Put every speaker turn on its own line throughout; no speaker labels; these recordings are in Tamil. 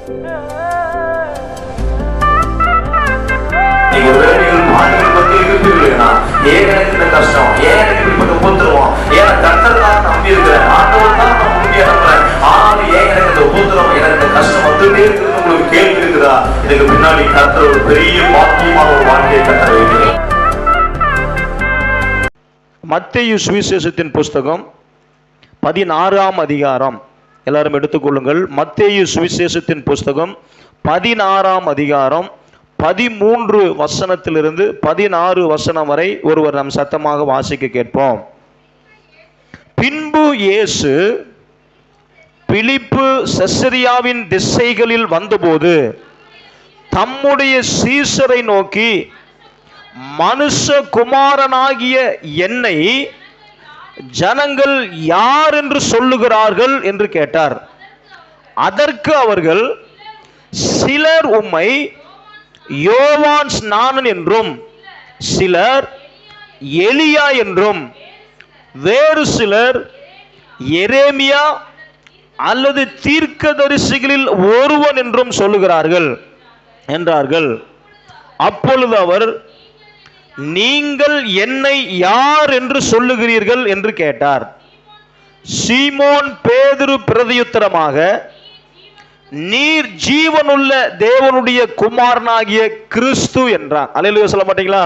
நீங்க வேலைகள் பாடல்கள் பத்தி இருக்கிறீர்களா? ஏன் எனக்கு இந்த கஷ்டம், ஏன் எனக்கு இப்படி உபத்திரவம், ஏன் கர்த்தர் தான் நம்பி இருக்கிறேன், ஆண்டவர் தான் நான் முன்னே நம்புறேன், ஆனாலும் ஏன் எனக்கு இந்த உபத்திரம், எனக்கு இந்த கஷ்டம் வந்துட்டே இருக்குது உங்களுக்கு கேள்வி இருக்குதா? இதுக்கு பின்னாடி கர்த்தர் ஒரு பெரிய பாக்கியமான ஒரு வாழ்க்கையை கர்த்தர் வைக்கிறேன்.
மத்தேயு சுவிசேஷத்தின் புஸ்தகம் 16ஆம் அதிகாரம், எல்லாரும் எடுத்துக்கொள்ளுங்கள். மத்தேயு சுவிசேஷத்தின் புஸ்தகம் 16ஆம் அதிகாரம் 13 வசனத்திலிருந்து 16 வசனம் வரை ஒருவர் நம் சத்தமாக வாசிக்க கேட்போம். பின்பு இயேசு பிலிப்பு செசரியாவின் திசைகளில் வந்தபோது தம்முடைய சீஷரை நோக்கி, மனுஷகுமாரனாகிய என்னை ஜனங்கள் யார் என்று சொல்லுகிறார்கள் என்று கேட்டார். அதற்கு அவர்கள், சிலர் உம்மை யோவான் ஸ்நானன் என்றும், சிலர் எலியா என்றும், வேறு சிலர் எரேமியா அல்லது தீர்க்கதரிசிகளில் ஒருவன் என்றும் சொல்லுகிறார்கள் என்றார்கள். அப்பொழுது அவர், நீங்கள் என்னை யார் என்று சொல்லுகிறீர்கள் என்று கேட்டார். சீமோன் பேதுரு பிரதியுத்தரமாக, நீர் ஜீவனுள்ள தேவனுடைய குமாரனாகிய கிறிஸ்து என்றார். அல்லேலூயா சொல்ல மாட்டீங்களா?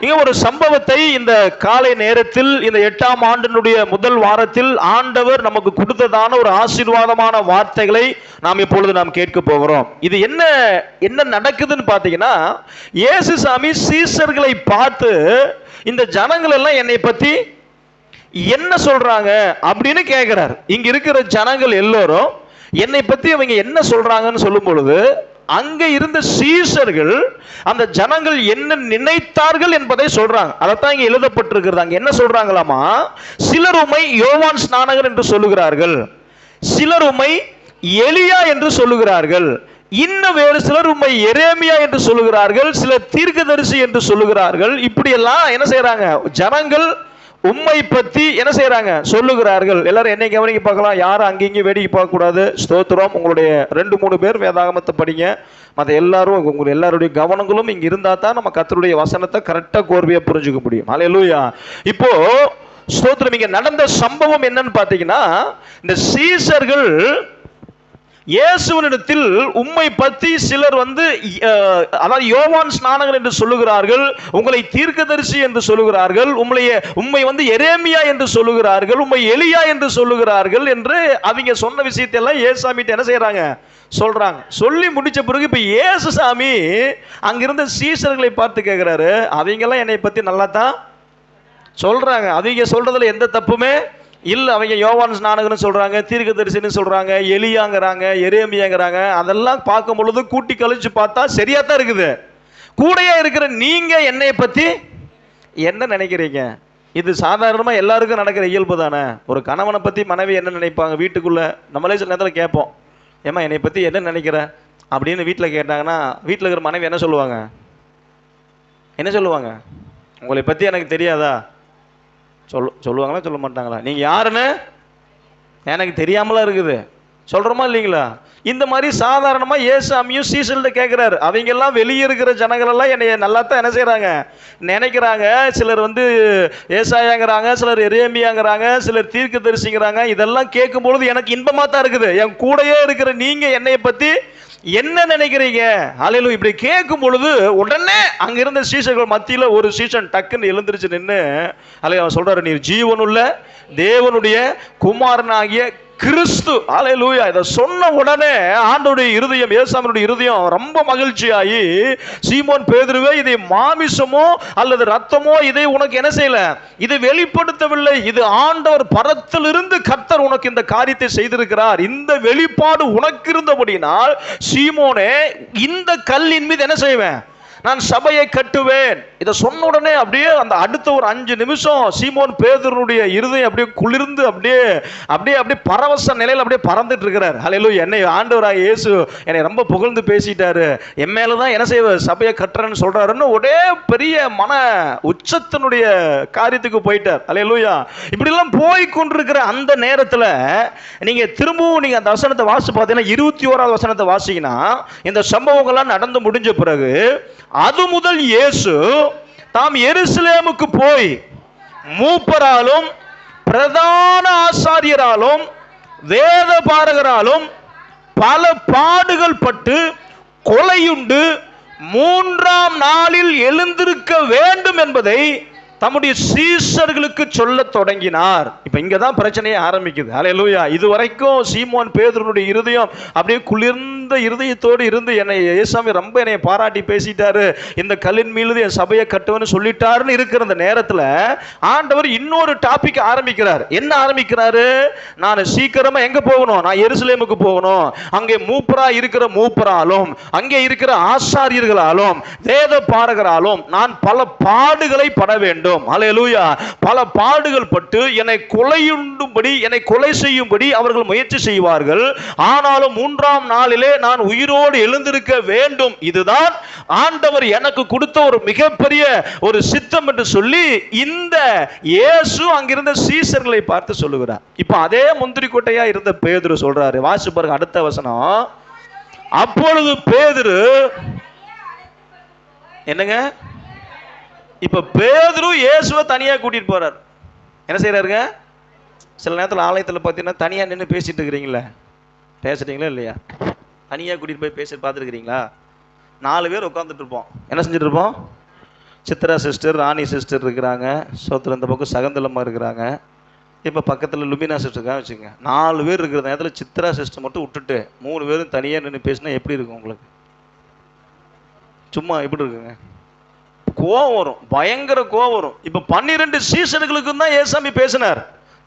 இங்க ஒரு சம்பவத்தை இந்த காலை நேரத்தில், இந்த 8ஆம் ஆண்டினுடைய முதல் வாரத்தில் ஆண்டவர் நமக்கு கொடுத்ததான ஒரு ஆசீர்வாதமான வார்த்தைகளை நாம் இப்பொழுது நாம் கேட்க போகிறோம். இது என்ன நடக்குதுன்னு பார்த்தீங்கன்னா, இயேசு சாமி சீஷர்களை பார்த்து, இந்த ஜனங்கள் எல்லாம் என்னை பத்தி என்ன சொல்றாங்க அப்படின்னு கேட்கிறார். இங்க இருக்கிற ஜனங்கள் எல்லோரும் என்னை பத்தி அவங்க என்ன சொல்றாங்கன்னு சொல்லும் பொழுது, அங்க இருந்த சீஷர்கள் அந்த ஜனங்கள் என்ன நினைத்தார்கள் என்பதை சொல்றாங்க. அதைத்தான் இங்க எழுதப்பட்டிருக்கிறது. அங்க என்ன சொல்றாங்களாமா, சிலர் உம்மை யோவான் ஸ்நானகர் என்று சொல்லுகிறார்கள், சிலர் உம்மை எலியா என்று சொல்லுகிறார்கள், இன்னும் வேறு சிலர் உம்மை எரேமியா என்று சொல்லுகிறார்கள், சிலர் தீர்க்கதரிசி என்று சொல்லுகிறார்கள். இப்படி எல்லாம் என்ன செய்யறாங்க, ஜனங்கள் உம்மை பத்தி என்ன செய்யறாங்க, சொல்லுகிறார்கள். எல்லாரும் என்னை கவனிக்க பார்க்கலாம், யாரும் அங்கேயும் வேடிக்கை பார்க்க கூடாது. ஸ்தோத்திரம். உங்களுடைய 2-3 பேர் வேதாகமத்தை படிங்க. மற்ற எல்லாரும் உங்களுடைய எல்லாருடைய கவனங்களும் இங்க இருந்தா தான் நம்ம கர்த்தருடைய வசனத்தை கரெக்டா கோர்வையா புரிஞ்சுக்க முடியும். ஹல்லேலூயா. இப்போ ஸ்தோத்திரம். இங்க நடந்த சம்பவம் என்னன்னு பாத்தீங்கன்னா, இந்த சீஷர்கள் இயேசுவினிடத்தில் உம்மை பற்றி சிலர் அதாவது யோவான் ஸ்நானகர் என்று சொல்லுகிறார்கள், உங்களை தீர்க்கதரிசி என்று சொல்லுகிறார்கள், உம்மை எரேமியா என்று சொல்லுகிறார்கள், உம்மை எலியா என்று சொல்லுகிறார்கள் என்று அவங்க சொன்ன விஷயத்தை எல்லாம் இயேசுசாமிட்ட என்ன செய்யறாங்க, சொல்றாங்க. சொல்லி முடிச்ச பிறகு இப்ப இயேசுசாமி அங்கிருந்த சீஷர்களை பார்த்து கேட்கிறாரு, அவங்க எல்லாம் என்னை பத்தி நல்லா தான் சொல்றாங்க, அவங்க சொல்றதுல எந்த தப்புமே இல்ல. அவங்க யோவான் ஸ்நானகர்னு சொல்றாங்க, தீர்க்கதரிசின்னு சொல்றாங்க, எலியாங்கிறாங்க, எரேமியாங்கிறாங்க. அதெல்லாம் பார்க்கும் பொழுது கூட்டி கழிச்சு பார்த்தா சரியா தான் இருக்குது. கூடயே இருக்கிற நீங்க என்னை பத்தி என்ன நினைக்கிறீங்க? இது சாதாரணமா எல்லாருக்கும் நடக்கிற இயல்பு தானே. ஒரு கணவனை பத்தி மனைவி என்ன நினைப்பாங்க, வீட்டுக்குள்ள நம்மளே சில நேரத்தில் கேட்போம், ஏமா என்னை பத்தி என்ன நினைக்கிற அப்படின்னு வீட்டில் கேட்டாங்கன்னா, வீட்டில் இருக்கிற மனைவி என்ன சொல்லுவாங்க, என்ன சொல்லுவாங்க, உங்களை பத்தி எனக்கு தெரியாதா? சொல்லுவாங்களா சொல்ல மாட்டாங்களா? நீங்க யாருன்னு எனக்கு தெரியாமலாம் இருக்குது, சொல்றோமா இல்லைங்களா? இந்த மாதிரி சாதாரணமா இயேசுசாமியும் சீஷர்கிட்ட கேட்கிறாரு. அவங்க எல்லாம் வெளியே இருக்கிற ஜனங்கள் எல்லாம் என்னைய நல்லா தான் என்ன செய்யறாங்க, நினைக்கிறாங்க. சிலர் ஏசாயாங்கிறாங்க, சிலர் எரேமியாங்கிறாங்க, சிலர் தீர்க்கதரிசிங்கிறாங்க. இதெல்லாம் கேட்கும் பொழுது எனக்கு இன்பமா தான் இருக்குது. என் கூடயே இருக்கிற நீங்க என்னைய பத்தி என்ன நினைக்கிறீங்க? ஹல்லேலூயா. இப்படி கேட்கும் பொழுது உடனே அங்க இருந்த சீஷர்கள் மத்தியில ஒரு சீஷன் டக்குன்னு எழுந்திருச்சு நின்று அவன் சொல்றாரு, நீர் ஜீவனுள்ள தேவனுடைய குமாரனாகிய கிறிஸ்து. ஹல்லேலூயா. இதை சொன்ன உடனே ஆண்டவருடைய இருதயம், இயேசுவினுடைய இருதயம் ரொம்ப மகிழ்ச்சியாகி, சீமோன் பேதுருவே, இதை மாமிசமோ அல்லது ரத்தமோ இதை உனக்கு என்ன செய்யல, இதை வெளிப்படுத்தவில்லை, இது ஆண்டவர் பரத்திலிருந்து கர்த்தர் உனக்கு இந்த காரியத்தை செய்திருக்கிறார். இந்த வெளிப்பாடு உனக்கு இருந்தபடினால் சீமோனே, இந்த கல்லின் மீது என்ன செய்வேன், நான் சபையை கட்டுவேன். இதை சொன்ன உடனே அப்படியே அந்த அடுத்த ஒரு 5 நிமிஷம் சீமோன் பேதுருடைய இருதயம் அப்படியே குளிர்ந்து அப்படியே அப்படியே அப்படியே பரவச நிலையில் அப்படியே பறந்துட்டு இருக்கிறார். ஹல்லேலூயா. என்னை ஆண்டவராகிய இயேசு என்னை ரொம்ப புகழ்ந்து பேசிட்டாரு, என் மேலதான் என்ன செய்வ சபையை கட்டுறேன்னு சொல்றாருன்னு ஒரே பெரிய மன உச்சத்தினுடைய காரியத்துக்கு போயிட்டார். ஹல்லேலூயா. இப்படி எல்லாம் போய் கொண்டிருக்கிற அந்த நேரத்துல நீங்க திரும்பவும் நீங்க அந்த வசனத்தை வாசி பார்த்தீங்கன்னா 21வது வசனத்தை வாசிங்கன்னா இந்த சம்பவங்கள்லாம் நடந்து முடிஞ்ச பிறகு அது முதல் இயேசு தாம் எருசலேமுக்கு போய் மூப்பராலும் பிரதான ஆசாரியராலும் வேத பாரகராலும் பல பாடுகள் பட்டு கொலையுண்டு 3ஆம் நாளில் எழுந்திருக்க வேண்டும் என்பதை தம்முடைய சீஷர்களுக்கு சொல்ல தொடங்கினார். இப்ப இங்கதான் பிரச்சனையே ஆரம்பிக்குது. ஹல்லேலூயா. இதுவரைக்கும் சீமோன் பேதுருனுடைய இருதயம் அப்படியே குளிர்ந்த இருதயத்தோடு இருந்து என்னை இயேசுவே ரொம்ப என்னை பாராட்டி பேசிட்டாரு, இந்த கல்லின் மீது என் சபையை கட்டுவேன்னு சொல்லிட்டாருன்னு இருக்கிற அந்த நேரத்துல ஆண்டவர் இன்னொரு டாபிக் ஆரம்பிக்கிறார். என்ன ஆரம்பிக்கிறாரு? நான் சீக்கிரமா எங்க போகணும்? நான் எருசலேமுக்கு போகணும். அங்கே மூப்பரா இருக்கிற மூப்பராலும் அங்கே இருக்கிற ஆசாரியர்களாலும் வேத பாரகராலும் நான் பல பாடுகளை பட வேண்டும். ஹல்லேலூயா. பல பாடுகள் பட்டு என்னை கொலையுண்டும்படி என்னை கொலை செய்யும்படி அவர்கள் முயற்சி செய்வார்கள். ஆனாலும் 3ஆம் நாளிலே நான் உயிரோடு எழுந்திருக்க வேண்டும். இதுதான் ஆண்டவர் எனக்கு கொடுத்த ஒரு மிகப்பெரிய ஒரு சித்தம் என்று சொல்லி இந்த இயேசு அங்கிருந்த சீஷர்களை பார்த்து சொல்லுகிறார். இப்ப அதே முந்திரி கொட்டையா இருந்த பேதுரு சொல்றாரு. வாசி பாருங்க அடுத்த வசனம். அப்பொழுது பேதுரு என்னங்க, இப்ப பேதுரு இயேசுவை தனியா கூட்டிட்டு போறார். என்ன செய்யறாருங்க? சில நேரத்தில் ஆலயத்தில் பார்த்தீங்கன்னா தனியா நின்று பேசிட்டு இருக்கிறீங்களா? பேசுறீங்களா இல்லையா? தனியா கூட்டிட்டு போய் பேசிட்டு பார்த்துருக்கிறீங்களா? 4 பேர் உட்காந்துட்டு இருப்போம். என்ன செஞ்சுட்டு இருப்போம்? சித்ரா சிஸ்டர், ராணி சிஸ்டர் இருக்கிறாங்க, சோத்திர இந்த பக்கம் சகந்தலம்மா இருக்கிறாங்க, இப்போ பக்கத்தில் லுமினா சிஸ்டருக்காக வச்சுங்க. 4 பேர் இருக்கிற நேரத்தில் சித்ரா சிஸ்டர் மட்டும் விட்டுட்டு 3 பேரும் தனியாக நின்று பேசினா எப்படி இருக்கும் உங்களுக்கு? சும்மா எப்படி இருக்குங்க? கோவம் வரும், பயங்கர கோவம் வரும். இப்ப 12 சீஷர்களுக்கு தான் ஏசாமி பேசினார்.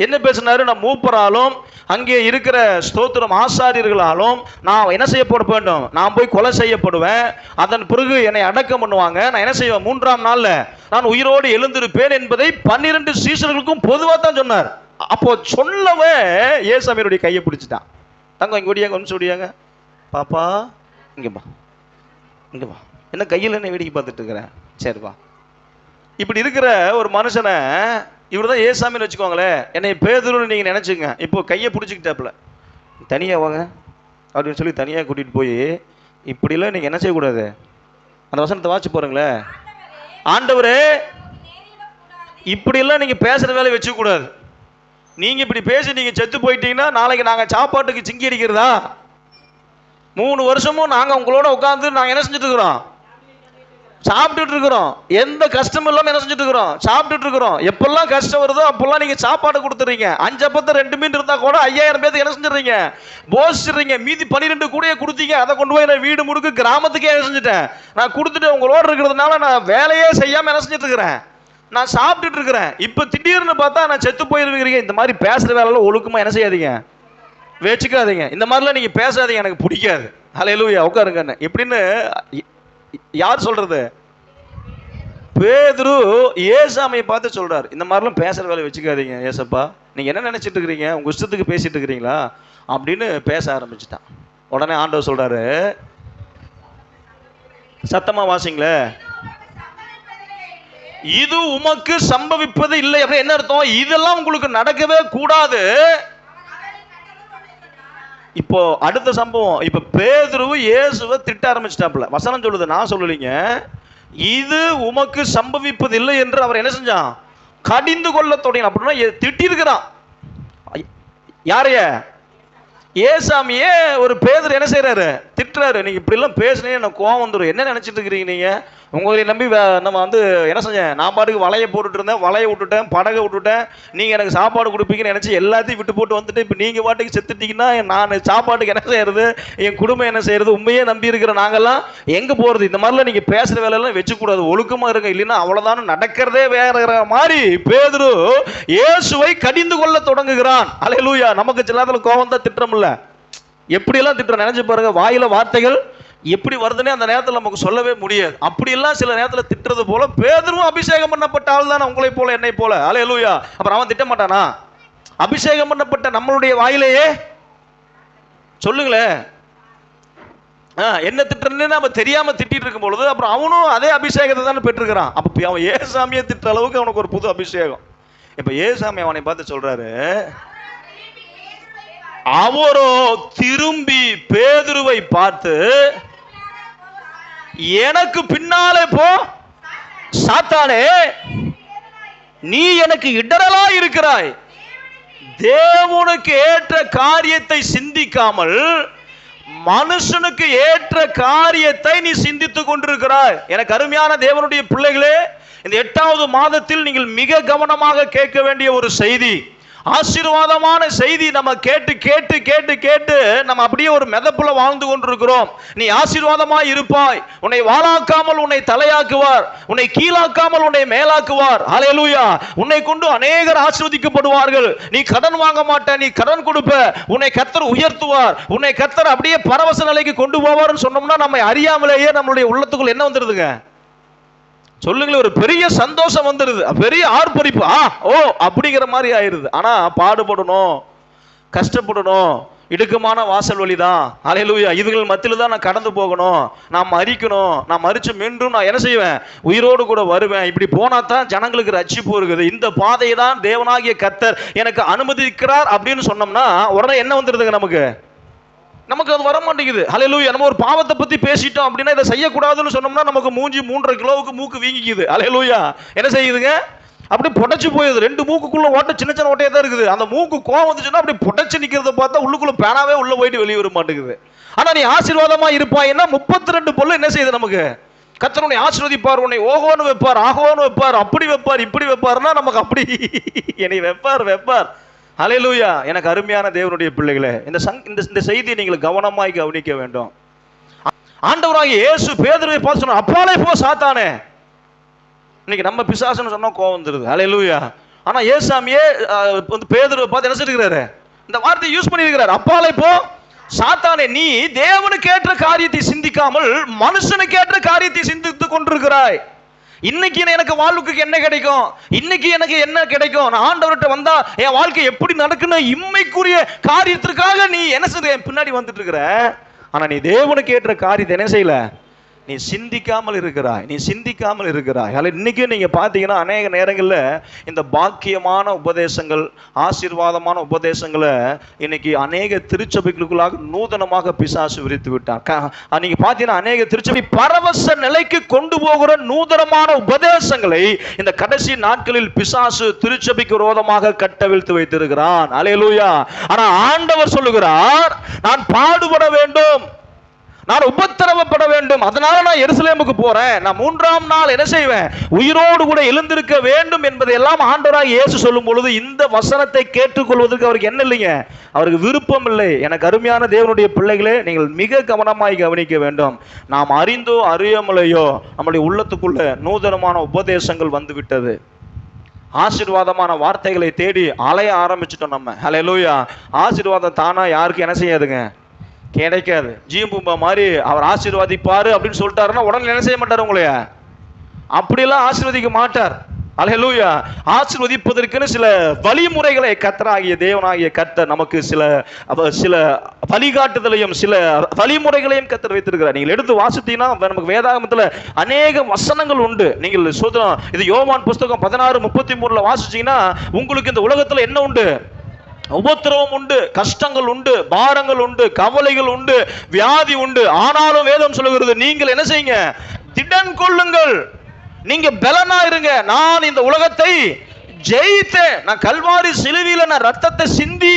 என்ன பேசினாரு? நான் மூப்பராலும் அங்கே இருக்கிற ஸ்தோத்திரம் ஆசாரியர்களாலும் நான் என்ன செய்யப்பட வேண்டும்? நான் போய் கொலை செய்யப்படுவேன், அதன் பிறகு என்னை அடக்கம் பண்ணுவாங்க, நான் என்ன செய்வேன்? 3ஆம் நாள்ல நான் உயிரோடு எழுந்திருப்பேன் என்பதை 12 சீஷர்களுக்கும் பொதுவாக தான் சொன்னார். அப்போ சொல்லவே ஏசாமியுடைய கையை பிடிச்சிட்டான். தங்க இங்க ஓடியாங்க, ஒன்று ஓடியாங்க, பாப்பா இங்க வா, இங்க வா, என்ன கையில் என்ன வேடிக்கை பார்த்துட்டு இருக்கிறேன், சரிப்பா. இப்படி இருக்கிற ஒரு மனுஷனை இவர் தான் ஏசாமின்னு வச்சுக்கோங்களேன். என்னை பேதுருன்னு நீங்கள் நினச்சிங்க. இப்போ கையை பிடிச்சிக்கிட்டாப்புல, தனியாக வாங்க அப்படின்னு சொல்லி தனியாக கூட்டிகிட்டு போய் இப்படிலாம் நீங்கள் என்ன செய்யக்கூடாது? அந்த வசனத்தை வாட்சி போகிறீங்களே, ஆண்டவரே இப்படிலாம் நீங்கள் பேசுகிற வேலையை வச்சுக்கூடாது. நீங்கள் இப்படி பேசி நீங்கள் செத்து போயிட்டீங்கன்னா நாளைக்கு நாங்கள் சாப்பாட்டுக்கு சிங்கி அடிக்கிறதா? 3 வருஷமும் நாங்கள் உங்களோட உட்காந்து நாங்கள் என்ன செஞ்சுட்டு இருக்கிறோம்? சாப்பிட்டுட்டு இருக்கிறோம். எந்த கஷ்டமும் இல்லாமல் என்ன செஞ்சுட்டு இருக்கிறோம்? சாப்பிட்டுட்டு இருக்கிறோம். எப்பெல்லாம் கஷ்டம் வருதோ அப்பெல்லாம் நீங்க சாப்பாடு கொடுத்துறீங்க. 5 அப்பத்தை 2 மீன் இருந்தா கூட 5000 பேருக்கு என்ன செஞ்சிடறீங்க? போசிடுறீங்க. மீதி 12 கூடையே கொடுத்தீங்க. அதை கொண்டு போய் நான் வீடு முடுக்கு கிராமத்துக்கே என்ன செஞ்சுட்டேன்? நான் கொடுத்துட்டு உங்களோட இருக்கிறதுனால நான் வேலையே செய்யாம என்ன செஞ்சுட்டு இருக்கிறேன்? நான் சாப்பிட்டுட்டு இருக்கிறேன். இப்ப திடீர்னு பார்த்தா நான் செத்து போயிருக்கிறீங்க. இந்த மாதிரி பேசுற வேலையில ஒழுக்கமா என்ன செய்யாதீங்க, வச்சுக்காதீங்க. இந்த மாதிரிலாம் நீங்க பேசாதீங்க, எனக்கு பிடிக்காது. ஹல்லேலூயா. உட்காருங்க. எப்படின்னு யார் சொல்றது? பேதுரு ஏசாமியை பார்த்து சொல்றாரு, இந்த மாதிரிலாம் பேசுற வேலை வச்சுக்காதீங்க ஏசப்பா, நீங்க என்ன நினைச்சிட்டு இருக்கிறீங்க? உங்க இஷ்டத்துக்கு பேசிட்டு இருக்கிறீங்களா அப்படின்னு பேச ஆரம்பிச்சுட்டான். உடனே ஆண்டவர் சொல்றாரு, சத்தமா வாசிங்களே, இது உமக்கு சம்பவிப்பது இல்லை. அப்படி என்ன அர்த்தம்? இதெல்லாம் உங்களுக்கு நடக்கவே கூடாது. இப்போ அடுத்த சம்பவம். இப்ப பேதுரு இயேசுவை திட்ட ஆரம்பிச்சிட்டாப்புல. வசனம் சொல்லுது, நான் சொல்லலீங்க. இது உமக்கு சம்பவிப்பது இல்லை என்று அவர் என்ன செஞ்சான்? கடிந்து கொள்ள தொடங்கினான். அப்படின்னா திட்டி இருக்கிறான். யாரைய? ஏசாமியே ஒரு பேதுரு என்ன செய்யறாரு? திட்டுறாரு. நீங்க இப்படி எல்லாம் பேசுனீங்க எனக்கு கோவம் வந்துடும். என்ன நினைச்சிட்டு இருக்கிறீங்க நீங்க? உங்களை நம்பி நம்ம என்ன செஞ்சேன்? நான் பாட்டுக்கு வலையை போட்டுட்டு இருந்தேன், வலையை விட்டுட்டேன், படகை விட்டுட்டேன். நீங்க எனக்கு சாப்பாடு கொடுப்பீங்கன்னு நினைச்சு எல்லாத்தையும் விட்டு போட்டு வந்துட்டு இப்ப நீங்க பாட்டுக்கு செத்துட்டீங்கன்னா நான் சாப்பாட்டுக்கு என்ன செய்யறது? என் குடும்பம் என்ன செய்யறது? உண்மையே நம்பி இருக்கிற நாங்கெல்லாம் எங்க போறது? இந்த மாதிரிலாம் நீங்க பேசுற வேலையெல்லாம் வச்சுக்கூடாது, ஒழுக்கமா இருங்க, இல்லைன்னா அவ்வளவுதான் நடக்கிறதே வேற மாதிரி பேதுரு இயேசுவை கடிந்து கொள்ள தொடங்குகிறான். அல்லேலூயா. நமக்கு சில நேரத்துல கோபம் தான், திட்டம் இல்ல. எப்படியெல்லாம் திட்டம் நினைச்சு பாருங்க. வாயில வார்த்தைகள் எப்படி வருதுன்னே அந்த நேரத்தில் நமக்கு சொல்லவே முடியாது. அப்படியெல்லாம் சில நேரத்தில் திட்டுறது போல பேதுருவும் அபிஷேகம் பண்ணப்பட்ட ஆள் தானே, உங்களை போல என்னை போல. ஹல்லேலூயா. அப்புறம் அவன் திட்ட மாட்டானா? அபிஷேகம் பண்ணப்பட்ட நம்மளுடைய வாயிலேயே சொல்லுங்களேன், என்ன திட்டுறன்னு நம்ம தெரியாம திட்டிட்டு இருக்கும் பொழுது அப்புறம் அவனும் அதே அபிஷேகத்தை தானே பெற்றிருக்கிறான். அப்ப அவன் ஏசாமியை திட்ட அளவுக்கு அவனுக்கு ஒரு புது அபிஷேகம். இப்ப ஏசாமி அவனை பார்த்து சொல்றாரு, அவரோ திரும்பி பேதுருவை பார்த்து, எனக்கு பின்னாலே போ சாத்தானே, நீ எனக்கு இடரலா இருக்கிறாய். தேவனுக்கு ஏற்ற காரியத்தை சிந்திக்காமல் மனுஷனுக்கு ஏற்ற காரியத்தை நீ சிந்தித்துக் கொண்டிருக்கிறாய். எனக்கு அருமையான தேவனுடைய பிள்ளைகளே, இந்த 8வது மாதத்தில் நீங்கள் மிக கவனமாக கேட்க வேண்டிய ஒரு செய்தி, ஆசீர்வாதமான செய்தி. நம்ம கேட்டு கேட்டு கேட்டு கேட்டு நம்ம அப்படியே ஒரு மெதப்புல வாழ்ந்து கொண்டிருக்கிறோம். நீ ஆசீர்வாதமாய் இருப்பாய், உன்னை வாளாக்காமல் உன்னை தலையாக்குவார், உன்னை கீழாக்காமல் உன்னை மேலாக்குவார். ஹல்லேலூயா. உன்னை கொண்டு அநேகர் ஆசீர்வதிக்கப்படுவார்கள். நீ கடன் வாங்க மாட்ட, நீ கடன் கொடுப்ப, உன்னை கர்த்தர் உயர்த்துவார், உன்னை கர்த்தர் அப்படியே பரவச நிலைக்கு கொண்டு போவார்னு சொன்னோம்னா நம்ம அறியாமலேயே நம்மளுடைய உள்ளத்துக்குள் என்ன வந்துருதுங்க? சொல்லுங்களேன், ஒரு பெரிய சந்தோஷம் வந்துருது, பெரிய ஆர்ப்பரிப்பு, ஓ அப்படிங்கிற மாதிரி ஆயிருது. ஆனா பாடுபடணும், கஷ்டப்படணும், இடுக்கமான வாசல் வழிதான். ஹல்லேலூயா. இதுகள் மத்தியில தான் நான் கடந்து போகணும், நான் மரிக்கணும், நான் மரிச்சு மீண்டும் நான் என்ன செய்வேன்? உயிரோடு கூட வருவேன். இப்படி போனா தான் ஜனங்களுக்கு ரட்சிப்பு இருக்குது. இந்த பாதையை தான் தேவனாகிய கர்த்தர் எனக்கு அனுமதிக்கிறார் அப்படின்னு சொன்னோம்னா உடனே என்ன வந்துருதுங்க? நமக்கு அது வர மாட்டேங்குது. ஹல்லேலூயா. நம்ம ஒரு பாவத்தை பத்தி பேசிட்டோம் அப்படின்னா இதை செய்யக்கூடாதுன்னு சொன்னோம்னா நமக்கு மூஞ்சி 3.5 கிலோவுக்கு மூக்கு வீங்கிக்குது. ஹல்லேலூயா. என்ன செய்யுதுங்க? அப்படி புடைச்சு போயிடுது. 2 மூக்குக்குள்ள ஓட்ட சின்ன சின்ன ஓட்டையே தான் இருக்குது. அந்த மூக்கு கோவம் வந்துச்சுன்னா அப்படி புடைச்சு நிக்கிறத பார்த்தா உள்ளுக்குள்ள பேனாவே உள்ள போயிட்டு வெளியே வர மாட்டேங்குது. ஆனா நீ ஆசீர்வாதமா இருப்பாய்னா 32 பொருள் என்ன செய்யுது நமக்கு? கர்த்தர் உன்னை ஆசீர்வதிப்பார், உன்னை ஓகோன்னு வைப்பார், ஆகோன்னு வைப்பார், அப்படி வைப்பார், இப்படி வைப்பார்னா நமக்கு அப்படி என்னை வைப்பார். ஹல்லேலூயா. எனக்கு அருமையான தேவனுடைய பிள்ளைகளே, இந்த செய்தியை நீங்கள் கவனமாய் கவனிக்க வேண்டும். ஆண்டவராகிய இயேசு பேதுருவை பார்த்து சொன்னார், அப்பாலே போ சாத்தானே. இன்னைக்கு நம்ம பிசாசுன்னு சொன்னா கோவம் வந்துருது. ஹல்லேலூயா. ஆனா ஏசாமியே பேதுருவை பார்த்து என்ன செய்கிறாரு? இந்த வார்த்தையை யூஸ் பண்ணியிருக்கிறார், அப்பாலே போ சாத்தானே, நீ தேவனுக்கு ஏற்ற காரியத்தை சிந்திக்காமல் மனுஷனுக்கு ஏற்ற காரியத்தை சிந்தித்துக் கொண்டிருக்கிறாய். இன்னைக்கு எனக்கு வாழ்வுக்கு என்ன கிடைக்கும், இன்னைக்கு எனக்கு என்ன கிடைக்கும், நான் ஆண்டவர்கிட்ட வந்தா என் வாழ்க்கை எப்படி நடக்கணும், இம்மைக்குரிய காரியத்திற்காக நீ என்ன செய்ய பின்னாடி வந்துட்டு இருக்கிற. ஆனா நீ தேவனுக்கு ஏற்ற காரியத்தை என்ன செய்யல, நீ சிந்திக்காமல் இருக்கிறாய். இன்னைக்கு நீங்க பாத்தீங்கன்னா அநேக நேரங்கள்ல இந்த பாக்கியமான உபதேசங்கள், ஆசீர்வாதமான உபதேசங்களை இன்னைக்கு அநேக திருச்சபைகளுக்குள்ளாக நூதனமாக பிசாசு விரித்து விட்டான். நீங்க பாத்தீங்கன்னா அநேக திருச்சபை பரவச நிலைக்கு கொண்டு போகிற நூதனமான உபதேசங்களை இந்த கடைசி நாட்களில் பிசாசு திருச்சபைக்கு விரோதமாக கட்டவிழ்த்து வைத்திருக்கிறான். ஹல்லேலூயா. ஆனா ஆண்டவர் சொல்லுகிறார், நான் பாடுபட வேண்டும், நான் உபத்திரவப்பட வேண்டும், அதனால நான் எருசலேமுக்கு போறேன், நான் 3ஆம் நாள் என்ன செய்வேன்? உயிரோடு கூட எழுந்திருக்க வேண்டும் என்பதை எல்லாம் ஆண்டவராக இயேசு சொல்லும் பொழுது இந்த வசனத்தை கேட்டுக்கொள்வதற்கு அவருக்கு என்ன இல்லைங்க? அவருக்கு விருப்பம் இல்லை. எனக்கு அருமையான தேவனுடைய பிள்ளைகளே, நீங்கள் மிக கவனமாய் கவனிக்க வேண்டும். நாம் அறிந்தோ அறியாமலையோ நம்முடைய உள்ளத்துக்குள்ள நூதனமான உபதேசங்கள் வந்து விட்டது. ஆசீர்வாதமான வார்த்தைகளை தேடி அலைய ஆரம்பிச்சிட்டோம் நம்ம. ஹல்லேலூயா. ஆசீர்வாதம் தானா யாருக்கு என்ன செய்யாதுங்க? கிடைக்காது. ஜீம்பூம்பா மாதிரி அவர் ஆசீர்வதிப்பாரு அப்படின்னு சொல்லிட்டாருன்னா உடனே என்ன செய்ய மாட்டார்? உங்களைய அப்படியெல்லாம் ஆசீர்வதிக்க மாட்டார். ஹல்லேலூயா. ஆசீர்வதிப்பதற்குன்னு சில வழிமுறைகளை கர்த்தராகிய தேவனாகிய கர்த்தர் நமக்கு சில வழிகாட்டுதலையும் சில வழிமுறைகளையும் கர்த்தர் வைத்திருக்கிறார். நீங்கள் எடுத்து வாசித்தீங்கன்னா நமக்கு வேதாகமத்தில் அநேக வசனங்கள் உண்டு. நீங்கள் இது யோவான் புஸ்தகம் 16:33 வாசிச்சீங்கன்னா உங்களுக்கு இந்த உலகத்தில் என்ன உண்டு? உபத்திரவம் உண்டு, கஷ்டங்கள் உண்டு, பாரங்கள் உண்டு, கவலைகள் உண்டு, வியாதி உண்டு. ஆனாலும் வேதம் சொல்லுகிறது, நீங்கள் என்ன செய்யுங்க? திடன் கொள்ளுங்கள், நீங்க பலனா இருங்க. நான் இந்த உலகத்தை ஜெயித்தேன், நான் கல்வாரி சிலுவையில நான் ரத்தத்தை சிந்தி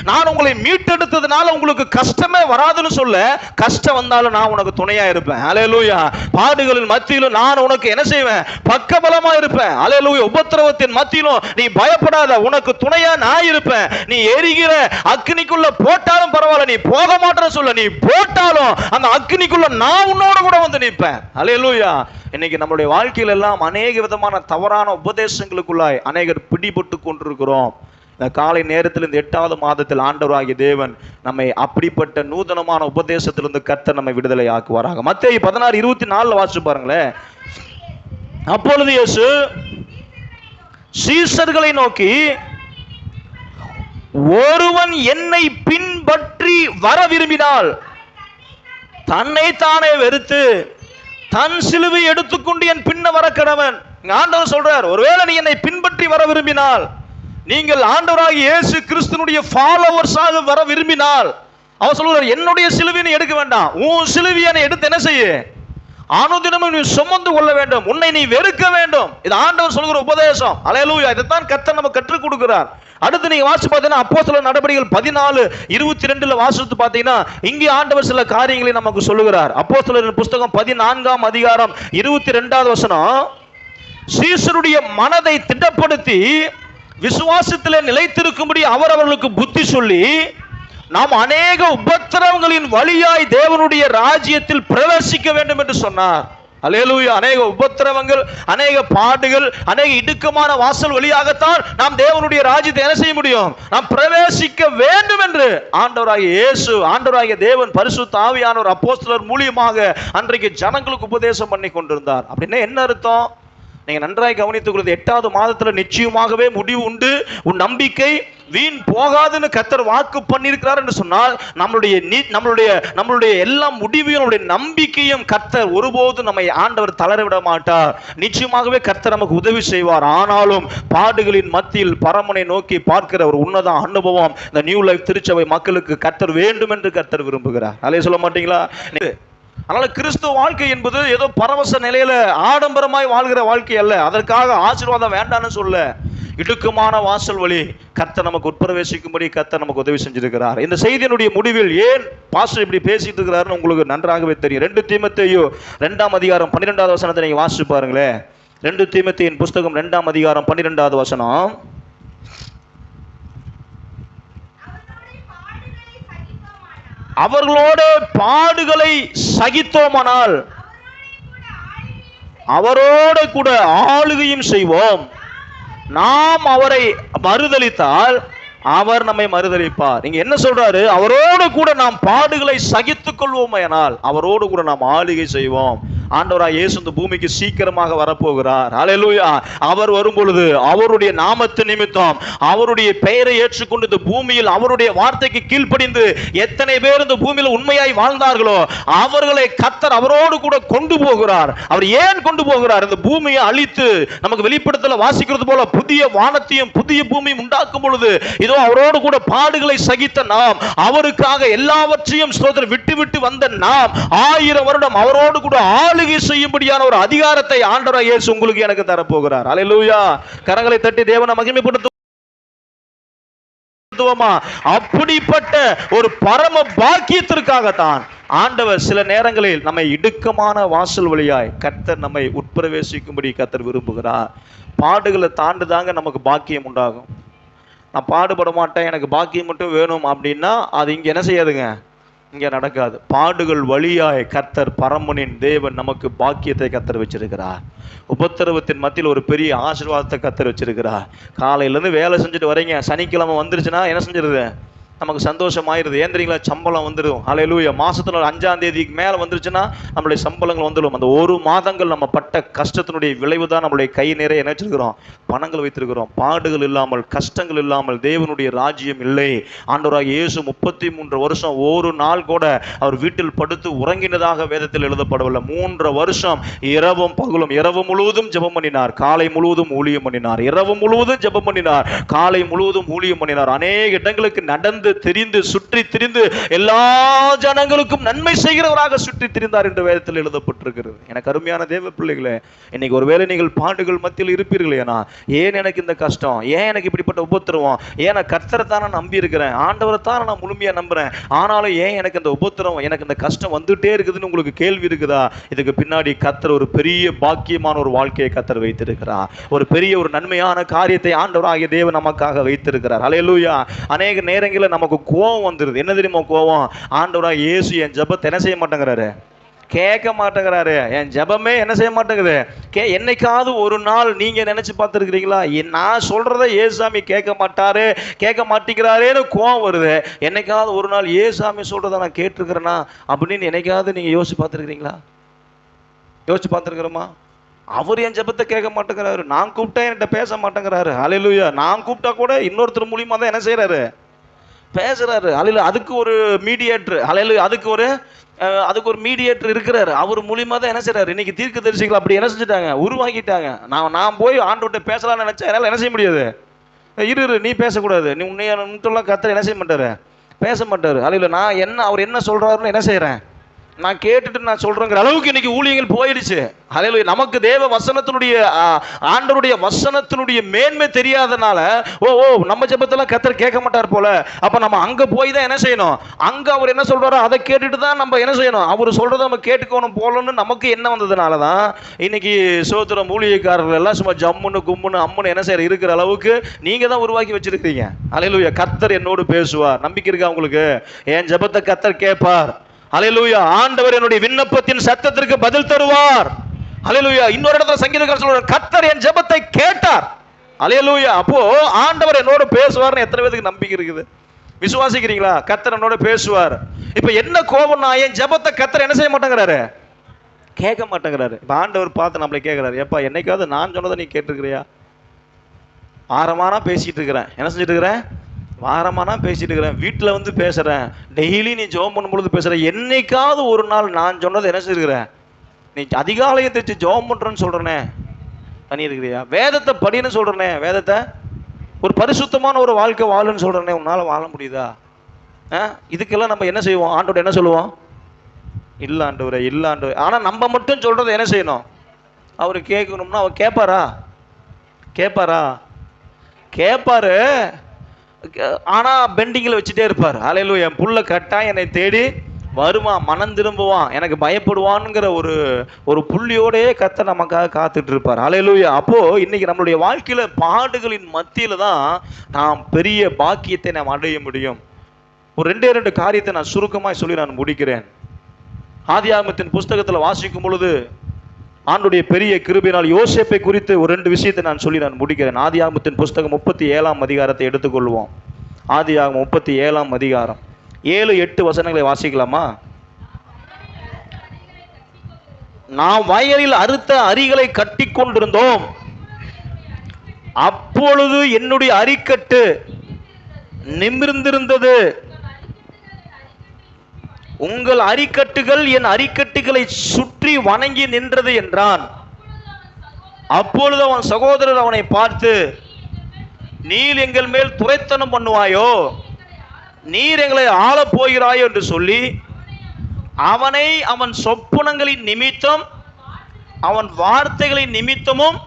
நான் உங்களை மீட்டெடுத்ததுனால உங்களுக்கு கஷ்டமே வராதுன்னு சொல்ல, கஷ்டம் வந்தாலும் நான் உனக்கு துணையா இருப்பேன். ஹல்லேலூயா. பாடுகளின் மத்தியிலும் நான் உனக்கு என்ன செய்வேன்? பக்கபலமா இருப்பேன். ஹல்லேலூயா. உபத்திரவத்தின் மத்தியிலும் நீ பயப்படாத, உனக்கு துணையா நான் இருப்பேன். நீ எரிகிற அக்னிக்குள்ள போட்டாலும் பரவாயில்ல, நீ போக மாட்டேன்னு சொல்ல, நீ போட்டாலும் அந்த அக்னிக்குள்ள நான் உன்னோட கூட வந்து நிற்பேன். ஹல்லேலூயா. இன்னைக்கு நம்மளுடைய வாழ்க்கையில எல்லாம் அநேக விதமான தவறான உபதேசங்களுக்குள்ளாய் அநேகர் பிடிபட்டு கொண்டிருக்கிறோம். இந்த காலை நேரத்தில் இந்த 8வது மாதத்தில் ஆண்டவராகிய தேவன் நம்மை அப்படிப்பட்ட நூதனமான உபதேசத்திலிருந்து கர்த்தர் நம்மை விடுதலை ஆக்குவாராக. மத்தேயு 16:24 வாசிச்சு பாருங்களேன். அப்பொழுது இயேசு சீஷர்களை நோக்கி, ஒருவன் என்னை பின்பற்றி வர விரும்பினால் தன்னைத்தானே வெறுத்து தன் சிலுவை எடுத்துக்கொண்டு என் பின்ன வர கடவன். ஆண்டவர் சொல்றார், ஒருவேளை நீ என்னை பின்பற்றி வர விரும்பினால், நீங்கள் ஆண்டவராகிய இயேசு கிறிஸ்துனுடைய ஃபாலோவர்ஸாக வர விரும்பினால், அவர் சொல்றார், என்னுடைய சிலுவையை எடுக்க வேண்டாம், உன் சிலுவையை எடுத்து என்ன செய்ய, அனுதினமும் நீ சுமந்து கொள்ள வேண்டும், உன்னை நீ வெறுக்க வேண்டும். இது ஆண்டவர் சொல்கிற உபதேசம். அல்லேலூயா. இதைத்தான் கர்த்தர் நமக்கு கற்றுக் கொடுக்கிறார். அடுத்து நீங்க வாசிச்சு பார்த்தீங்கன்னா அப்போஸ்தலர் நடபடிகள் 14:22 வாசித்து பார்த்தீங்கன்னா இங்கே ஆண்டவர் சில காரியங்களை நமக்கு சொல்லுகிறார். அப்போஸ்தலரின் புஸ்தகம் 14ஆம் அதிகாரம் 22வது வசனம், சீஷருடைய மனதை திடப்படுத்தி விசுவாசத்திலே நிலைத்திருக்கும்படி அவர் அவர்களுக்கு புத்தி சொல்லி, நாம் அநேக உபத்திரவங்களின் வழியாய் தேவனுடைய ராஜ்யத்தில் பிரவேசிக்க வேண்டும் என்று சொன்னார். அல்லேலூயா. அநேக உபத்திரவங்கள், அநேக பாடுகள், அநேக இடுக்கமான வாசல் வழியாகத்தான் நாம் தேவனுடைய ராஜ்யத்தை என்ன செய்ய முடியும், நாம் பிரவேசிக்க வேண்டும் என்று ஆண்டவராகிய இயேசு, ஆண்டவராகிய தேவன் பரிசுத்த ஆவியானவர் அப்போஸ்தலர் மூலியமாக அன்றைக்கு ஜனங்களுக்கு உபதேசம் பண்ணி கொண்டிருந்தார். அப்படின்னா என்ன அர்த்தம்? நீங்க நன்றாய் கவனித்துக் கொள்வது, 8வது மாதத்துல நிச்சயமாகவே முடிவு உண்டு, உன் நம்பிக்கை வீண் போகாதுன்னு கர்த்தர் வாக்கு பண்ணியிருக்கிறார் என்று சொன்னால், நம்மளுடைய எல்லா முடிவையும் நம்முடைய நம்பிக்கையும் கர்த்தர் ஒருபோதும் நம்மை ஆண்டவர் தளரவிட மாட்டார். நிச்சயமாகவே கர்த்தர் நமக்கு உதவி செய்வார். ஆனாலும் பாடுகளின் மத்தியில் பரமனை நோக்கி பார்க்கிற ஒரு உன்னத அனுபவம் இந்த நியூ லைஃப் திருச்சபை மக்களுக்கு கர்த்தர் வேண்டும் என்று கர்த்தர் விரும்புகிறார். அதே சொல்ல மாட்டீங்களா? அதனால கிறிஸ்துவ வாழ்க்கை என்பது ஏதோ பரவச நிலையில ஆடம்பரமாய் வாழ்கிற வாழ்க்கை அல்ல. அதற்காக ஆசீர்வாதம் வேண்டான்னு சொல்ல, இடுக்கமான வாசல் வழி கர்த்தர் நமக்கு உட்பிரவேசிக்கும்படி கர்த்தர் நமக்கு உதவி செஞ்சிருக்கிறார். இந்த செய்தியினுடைய முடிவில் ஏன் பாஸ்டர் இப்படி பேசிட்டு இருக்கிறாருன்னு உங்களுக்கு நன்றாகவே தெரியும். 2 தீமோத்தேயு 2ஆம் அதிகாரம் 12வது வசனத்தை நீங்க வாசிச்சு பாருங்களேன். 2 தீமோத்தேயின் புஸ்தகம் 2ஆம் அதிகாரம் 12வது வசனம், அவர்களோட பாடுகளை சகித்தோமானால் அவரோட கூட ஆளுகையும் செய்வோம், நாம் அவரை மறுதலித்தால் அவர் நம்மை மறுதலிப்பார். நீங்க என்ன சொல்றாரு? அவரோடு கூட நாம் பாடுகளை சகித்துக் கொள்வோமேனால் அவரோடு கூட நாம் ஆளுகை செய்வோம். ஆண்டவராய் இயேசு இந்த பூமிக்கு சீக்கிரமாக வரப்போகிறார். அல்லேலூயா. அவர் வரும் பொழுது அவருடைய நாமத்து நிமித்தம் அவருடைய பெயரை ஏற்றுக்கொண்டு இந்த பூமியில் அவருடைய வார்த்தைக்கு கீழ்ப்படிந்து எத்தனை பேர் இந்த பூமியில் உண்மையாய் வாழ்ந்தார்களோ அவர்களை கர்த்தர் அவரோடு கூட கொண்டு போகிறார். அவர் ஏன் கொண்டு போகிறார்? இந்த பூமியை அழித்து நமக்கு வெளிப்படுத்தல வாசிக்கிறது போல புதிய வானத்தையும் புதிய பூமியும் உண்டாக்கும் பொழுது இதோ அவரோடு கூட பாடுகளை சகித்த நாம், அவருக்காக எல்லாவற்றையும் ஸ்தோத்திரம் விட்டு விட்டு வந்த நாம் 1000 வருடம் அவரோடு கூட ஆளுகை செய்யும்படியான ஒரு அதிகாரத்தை ஆண்டவராகிய இயேசு உங்களுக்கு எனக்கு தரப்போகிறார். அல்லேலூயா. கரங்களை தட்டி தேவனை மகிமைப்படுத்துவோமா? அப்படிப்பட்ட ஒரு பரம பாக்கியத்திற்காகத்தான் ஆண்டவர் சில நேரங்களில் நம்மை இடுக்கமான வாசல் வழியாய் கர்த்தர் நம்மை உட்பிரவேசிக்கும்படி கர்த்தர் விரும்புகிறார். பாடுகளை தாண்டுதாங்க நமக்கு பாக்கியம் உண்டாகும். நான் பாடுபட மாட்டேன், எனக்கு பாக்கியம் மட்டும் வேணும் அப்படின்னா அது இங்க என்ன செய்யாதுங்க, இங்க நடக்காது. பாடுகள் வழியாய் கர்த்தர் பரமனின் தேவன் நமக்கு பாக்கியத்தை கர்த்தர் வச்சிருக்கிறார். உபத்திரவத்தின் மத்தியில் ஒரு பெரிய ஆசீர்வாதத்தை கர்த்தர் வச்சிருக்கிறார். காலையிலேருந்து வேலை செஞ்சுட்டு வரீங்க, சனிக்கிழமை வந்துருச்சுன்னா என்ன செஞ்சிருது, நமக்கு சந்தோஷமாயிருது. ஏன் தெரியுங்களா? சம்பளம் வந்துடும். அல்லேலூயா. மாசத்துல 5ஆம் தேதிக்கு மேல வந்துருச்சுன்னா நம்மளுடைய சம்பளங்கள் வந்துடும். அந்த ஒரு மாதங்கள் நம்ம பட்ட கஷ்டத்தினுடைய விளைவு தான் நம்மளுடைய கை நிறைய என்ன வச்சிருக்கிறோம், பணங்கள் வைத்திருக்கிறோம். பாடுகள் இல்லாமல் கஷ்டங்கள் இல்லாமல் தேவனுடைய ராஜ்யம் இல்லை. ஆண்டவராகிய இயேசு 33 வருஷம் ஒரு நாள் கூட அவர் வீட்டில் படுத்து உறங்கினதாக வேதத்தில் எழுதப்படவில்லை. 3 வருஷம் இரவும் பகலும், இரவு முழுவதும் ஜெபம் பண்ணினார், காலை முழுவதும் ஊழியம் பண்ணினார். இரவு முழுவதும் ஜெபம் பண்ணினார், காலை முழுவதும் ஊழியம் பண்ணினார். அநேக இடங்களுக்கு நடந்து தெரிந்து சுற்றி திரிந்து எல்லா ஜனங்களுக்கும் நன்மை செய்கிறவராக சுற்றி திரிந்தார் என்று வேதத்தில் எழுதப்பட்டிருக்கிறது. எனக்கு அருமையான தேவ பிள்ளைகளே, இன்னைக்கு ஒருவேளை நீங்கள் பாடுகள் மத்தியில் இருப்பீர்களேனா, ஏன் எனக்கு இந்த கஷ்டம், ஏன் எனக்கு இப்படிப்பட்ட உபத்திரவம், ஏன் நான் கர்த்தரை தானே நம்பி இருக்கிறேன், ஆண்டவரை தானே நான் முழுமையா நம்புறேன், ஆனாலும் ஏன் எனக்கு இந்த உபத்திரவம், எனக்கு இந்த கஷ்டம் வந்துட்டே இருக்குதுன்னு உங்களுக்கு கேள்வி இருக்குதா? இதுக்கு பின்னாடி கர்த்தர் ஒரு பெரிய பாக்கியமான ஒரு வாழ்க்கையை கர்த்தர் வைத்திருக்கிறார். ஒரு பெரிய ஒரு நன்மையான காரியத்தை ஆண்டவராகிய தேவன் நமக்காக வைத்திருக்கிறார். அல்லேலூயா. அநேக நேரங்களில் நமக்கு கோபம் வந்துருது. என்ன தெரியுமா கோபம்? ஆண்டவராகிய இயேசு என் ஜெபத்தை என்ன செய்ய மாட்டேங்கிறாரு, கேட்க மாட்டேங்கிறாரு. என் ஜெபமே என்ன செய்ய மாட்டேங்குது. என்னைக்காவது ஒரு நாள் நீங்க நினைச்சு பார்த்துருக்கிறீங்களா, நான் சொல்றத ஏசாமி கேட்க மாட்டாரு, கேட்க மாட்டேங்கிறாரேன்னு கோவம் வருது. என்னைக்காவது ஒரு நாள் ஏசாமி சொல்றத நான் கேட்டிருக்கிறேனா அப்படின்னு என்னைக்காவது நீங்க யோசிச்சு பார்த்துருக்கிறீங்களா? யோசிச்சு பார்த்துருக்கிறோமா? அவர் என் ஜெபத்தை கேட்க மாட்டேங்கிறாரு. நான் கூப்பிட்டா என்கிட்ட பேச மாட்டேங்கிறாரு. ஹல்லேலூயா. நான் கூப்பிட்டா கூட இன்னொருத்தர் மூலியமா தான் என்ன செய்யறாரு, பேசுறாரு. ஹல்லேலூயா. அதுக்கு ஒரு மீடியேட்டர், ஹல்லேலூயா, அதுக்கு ஒரு மீடியேட்டர் இருக்கிறாரு. அவர் மூலியமா தான் என்ன செய்யறாரு. இன்னைக்கு தீர்க்கதரிசிகள் அப்படி என்ன செஞ்சுட்டாங்க, உருவாக்கிட்டாங்க. நான் போய் ஆண்டவர்கிட்ட பேசலாம்னு நினைச்சா என்னால என்ன செய்ய முடியாது. இரு நீ பேசக்கூடாது, நீ உன்னையெல்லாம் கர்த்தர் என்ன செய்ய மாட்டாரு, பேச மாட்டாரு. ஹல்லேலூயா. நான் என்ன, அவர் என்ன சொல்றாருன்னு என்ன செய்யறேன், நான் கேட்டுட்டு நான் சொல்றேங்கிற அளவுக்கு இன்னைக்கு ஊழியங்கள் போயிடுச்சு. ஹல்லேலூயா. நமக்கு தேவ வசனத்தினுடைய ஆண்டவருடைய வசனத்தினுடைய மேன்மை தெரியாதனால நம்ம ஜெபத்தெல்லாம் கர்த்தர் கேட்க மாட்டார் போல, அப்ப நம்ம அங்க போய் தான் என்ன செய்யணும், அங்க அவர் என்ன சொல்றாரோ அதை கேட்டுட்டு தான் நம்ம என்ன செய்யணும், அவர் சொல்றதை நம்ம கேட்டுக்கணும் போலன்னு நமக்கு என்ன வந்ததுனால தான் இன்னைக்கு சோத்திரம் ஊழியக்காரர்கள் எல்லாம் சும்மா ஜம்முன்னு கும்முன்னு அம்முன்னு என்ன செய்யற இருக்கிற அளவுக்கு நீங்க தான் உருவாக்கி வச்சிருக்கீங்க. ஹல்லேலூயா. கர்த்தர் என்னோடு பேசுவார். நம்பிக்கை இருக்கா உங்களுக்கு? என் ஜெபத்தை கர்த்தர் கேட்பார். ஹல்லேலூயா. ஆண்டவர் என்னுடைய விண்ணப்பத்தின் சத்தத்திற்கு பதில் தருவார். ஹல்லேலூயா. இன்னொரு இடத்துல சங்கீதக்காரர் சொல்றார், கர்த்தர் என் ஜெபத்தை கேட்டார். ஹல்லேலூயா. அப்போ ஆண்டவர் என்னோட பேசுவார்னு எத்தனை பேருக்கு நம்பிக்கை இருக்குது? விசுவாசிக்கிறீங்களா? கர்த்தர் என்னோட பேசுவார். இப்ப என்ன கோபம்னா, என் ஜெபத்தை கர்த்தர் என்ன செய்ய மாட்டேங்கிறாரு, கேட்க மாட்டேங்கிறாரு. இப்ப ஆண்டவர் பார்த்து நம்மளை கேட்கிறாரு, எப்பா என்னைக்காவது நான் சொன்னதை நீ கேட்டிருக்கிறியா? ஆரமானா பேசிட்டு இருக்கிறேன், என்ன செஞ்சுட்டு இருக்கிறேன், வாரமானா பேசிட்டு இருக்கிறேன், வீட்டில் வந்து பேசுகிறேன், டெய்லி நீ ஜெபம் பண்ணும்பொழுது பேசுகிற, என்னைக்காவது ஒரு நாள் நான் சொன்னதை என்ன செய்கிறேன், நீ அதிகாலையை தெரிச்சு ஜெபம் பண்ணுறேன்னு சொல்கிறேனே பண்ணியிருக்கிறியா? வேதத்தை படின்னு சொல்கிறேனே, வேதத்தை ஒரு பரிசுத்தமான ஒரு வாழ்க்கை வாழுன்னு சொல்கிறேனே, உன்னால் வாழ முடியுதா? இதுக்கெல்லாம் நம்ம என்ன செய்வோம், ஆண்டவர் என்ன சொல்லுவோம், இல்லை ஆண்டவரே, இல்லை ஆண்டவரே. ஆனால் நம்ம மட்டும் சொல்கிறத என்ன செய்யணும், அவர் கேட்கணும்னா அவர் கேட்பாரா? கேட்பாரு. ஆனா பெண்டிங்கில் வச்சுட்டே இருப்பார். ஹல்லேலூயா. என் புள்ள கட்டா என்னை தேடி வருவான், மனம் திரும்புவான், எனக்கு பயப்படுவான்ங்கிற ஒரு புள்ளியோடயே கர்த்தர் நமக்காக காத்துட்டு இருப்பார். ஹல்லேலூயா. அப்போ இன்னைக்கு நம்மளுடைய வாழ்க்கையில பாடுகளின் மத்தியில தான் நாம் பெரிய பாக்கியத்தை நாம் அடைய முடியும். ஒரு ரெண்டு காரியத்தை நான் சுருக்கமாய் சொல்லி நான் முடிக்கிறேன். ஆதியாகமத்தின் புஸ்தகத்தில் வாசிக்கும் பொழுது ஆண்டுடைய பெரிய கிருபையினால் யோசேப்பை குறித்து ஒரு 2 விஷயத்தை நான் சொல்லி நான் முடிக்கிறேன். ஆதியாகமத்தின் புஸ்தகம் 37ஆம் அதிகாரத்தை எடுத்துக்கொள்வோம். ஆதியாகமம் 37ஆம் அதிகாரம் 7-8 வசனங்களை வாசிக்கலாமா? நாம் வயலில் அறுத்த அரிகளை கட்டி கொண்டிருந்தோம், அப்பொழுது என்னுடைய அரிக்கட்டு நிமிர்ந்திருந்தது, உங்கள் அரிக்கட்டுகள் என் அரிக்கட்டுகளை சுற்றி வணங்கி நின்றது என்றான். அப்பொழுது அவன் சகோதரர் அவனை பார்த்து, நீர் எங்கள் மேல் துரைத்தனம் பண்ணுவாயோ, நீர் எங்களை ஆளப் போகிறாயோ என்று சொல்லி அவனை அவன் சொப்பனங்களின் நிமித்தம் அவன் வார்த்தைகளின் நிமித்தமும்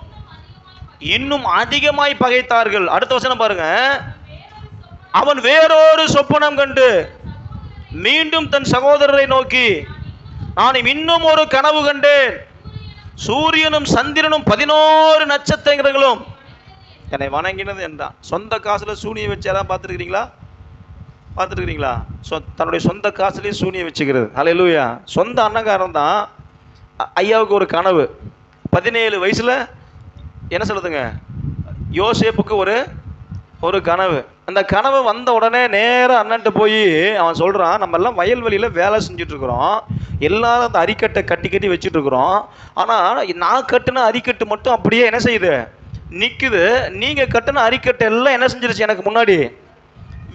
இன்னும் அதிகமாய் பகைத்தார்கள். அடுத்த வசனம் பாருங்க. அவன் வேறொரு சொப்பனம் கண்டு மீண்டும் தன் சகோதரரை நோக்கி, நான் இன்னும் ஒரு கனவு கண்டேன், சூரியனும் சந்திரனும் 11 நட்சத்திரங்களும் என்னை வணங்கினது என்றான். சொந்த காசுல சூனியை வச்சு யாராவது பார்த்துருக்கிறீங்களா? தன்னுடைய சொந்த காசுலேயே சூனியை வச்சுக்கிறது. ஹல்லேலூயா. சொந்த அன்னகாரம் தான். ஐயாவுக்கு ஒரு கனவு, 17 வயசுல என்ன சொல்லுதுங்க, யோசேப்புக்கு ஒரு கனவு. அந்த கனவு வந்த உடனே நேராக அண்ணன்ட்ட போய் அவன் சொல்கிறான், நம்ம எல்லாம் வயல்வெளியில் வேலை செஞ்சுட்டு இருக்கிறோம், எல்லாரும் அந்த அரிக்கட்டை கட்டி வச்சுட்டு இருக்கிறோம், ஆனால் நான் கட்டின அரிக்கட்டு மட்டும் அப்படியே என்ன செய்யுது, நிற்குது. நீங்கள் கட்டின அரிக்கட்டை எல்லாம் என்ன செஞ்சிருச்சு, எனக்கு முன்னாடி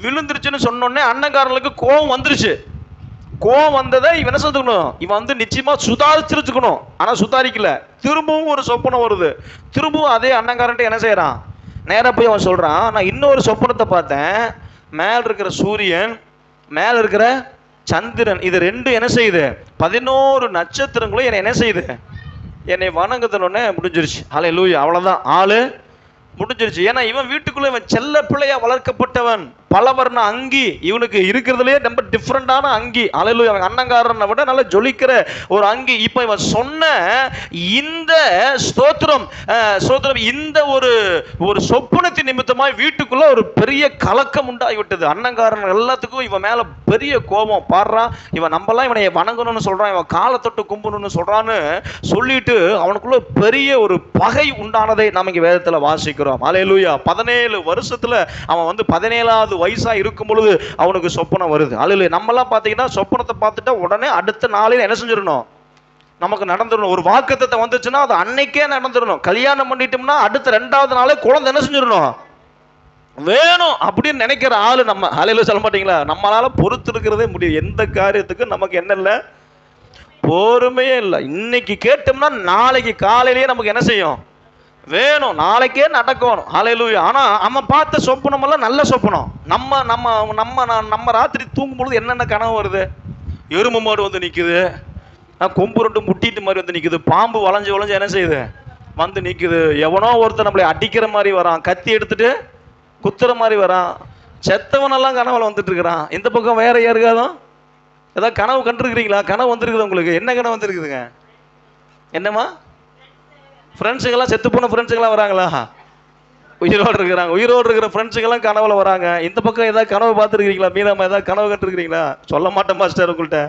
விழுந்துருச்சுன்னு சொன்னோடனே அண்ணங்காரர்களுக்கு கோவம் வந்துருச்சு. கோவம் வந்ததை இவன் என்ன செஞ்சுக்கணும், இவன் வந்து நிச்சயமாக சுதாரிச்சிருச்சுக்கணும். ஆனால் சுதாரிக்கல. திரும்பவும் ஒரு சொப்பனம் வருது. திரும்பவும் அதே அண்ணங்காரன்ட்டு என்ன செய்கிறான், நேராக போய் அவன் சொல்கிறான், நான் இன்னொரு சொப்பனத்தை பார்த்தேன், மேலே இருக்கிற சூரியன், மேலே இருக்கிற சந்திரன், இது 2 என்ன செய்யுது, 11 நட்சத்திரங்களும் என்னை என்ன செய்யுது, என்னை வணங்குதனோடனே முடிஞ்சிருச்சு. ஹல்லேலூயா. அவ்வளோதான், ஆளு முடிஞ்சிருச்சு. ஏன்னா இவன் வீட்டுக்குள்ளே இவன் செல்ல பிள்ளையா வளர்க்கப்பட்டவன். பலவர்ண அங்கி, இவனுக்கு இருக்கிறதுலே ரொம்ப டிஃப்ரெண்டான அங்கி. அல்லேலூயா. அவன் அண்ணங்காரனை விட நல்ல ஜொலிக்கிற ஒரு அங்கி. இப்போ இவன் சொன்ன இந்த ஸ்தோத்திரம் இந்த ஒரு சொப்பனத்தின் நிமித்தமாய் வீட்டுக்குள்ள ஒரு பெரிய கலக்கம் உண்டாகிவிட்டது. அண்ணங்காரன் எல்லாத்துக்கும் இவன் மேல பெரிய கோபம். பாடுறான், இவன் நம்மலாம் இவனை வணங்கணும்னு சொல்றான், இவன் காலை தொட்டு கும்பிடணும்னு சொல்றான்னு சொல்லிட்டு அவனுக்குள்ள பெரிய ஒரு பகை உண்டானதை நம்ம இங்க வேதத்துல வாசிக்கிறோம். அல்லேலூயா. 17 வருஷத்துல அவன் 17வது வயசா இருக்கும் பொழுது அவனுக்கு சொப்பனம் வருது. அல்லேலூயா. நம்மலாம் பாத்தீங்கன்னா சொப்பனத்தை பார்த்துட்டா உடனே அடுத்த நாளில் என்ன செஞ்சிடணும், நமக்கு நடந்துடணும். ஒரு வாக்குத்தத்தம் வந்துச்சுன்னா அது அன்னைக்கே நடந்துடணும். கல்யாணம் பண்ணிட்டோம்னா அடுத்த 2வது நாளே குழந்தை என்ன செஞ்சிடணும், வேணும் அப்படின்னு நினைக்கிற ஆளு நம்ம. அல்லேலூயா சொல்ல மாட்டீங்களா? நம்மளால பொறுத்து இருக்கிறதே முடியும். எந்த காரியத்துக்கு நமக்கு என்ன இல்லை, பொறுமையே இல்லை. இன்னைக்கு கேட்டோம்னா நாளைக்கு காலையிலேயே நமக்கு என்ன செய்யும், வேணும், நாளைக்கே நடக்கணும். அல்லேலூயா. ஆனா அவன் பார்த்த சொப்பனம் எல்லாம் நல்ல சொப்பனம். நம்ம நம்ம நம்ம நம்ம ராத்திரி தூங்கும் பொழுது என்னென்ன கனவு வருது, எருமை மாடு வந்து நிக்குது, கொம்பு ரெண்டு முட்டிட்டு மாதிரி வந்து நிக்குது, பாம்பு வளைஞ்சு வளைஞ்சு என்ன செய்யுது வந்து நிக்குது, எவனோ ஒருத்தர் நம்மளை அடிக்கிற மாதிரி வரான், கத்தி எடுத்துட்டு குத்துற மாதிரி வரான், செத்தவனெல்லாம் கனவுல வந்துட்டு இருக்கிறான். இந்த பக்கம் வேற யாருக்காதும் ஏதாவது கனவு கண்டிருக்கிறீங்களா? கனவு வந்திருக்குது உங்களுக்கு? என்ன கனவு வந்திருக்குதுங்க? என்னம்மா? ஃப்ரெண்ட்ஸுங்கெல்லாம் செத்து போன ஃப்ரெண்ட்ஸுங்கெல்லாம் வராங்களா? உயிரோடு இருக்கிறாங்க. உயிரோடு இருக்கிற ஃப்ரெண்ட்ஸுங்கெல்லாம் கனவுல வராங்க. இந்த பக்கம் ஏதாவது கனவு பார்த்துருக்கிறீங்களா? மீனம்மா ஏதாவது கனவு கண்டிருக்கிறீங்களா? சொல்ல மாட்டேன் மாஸ்டர் உங்கள்கிட்ட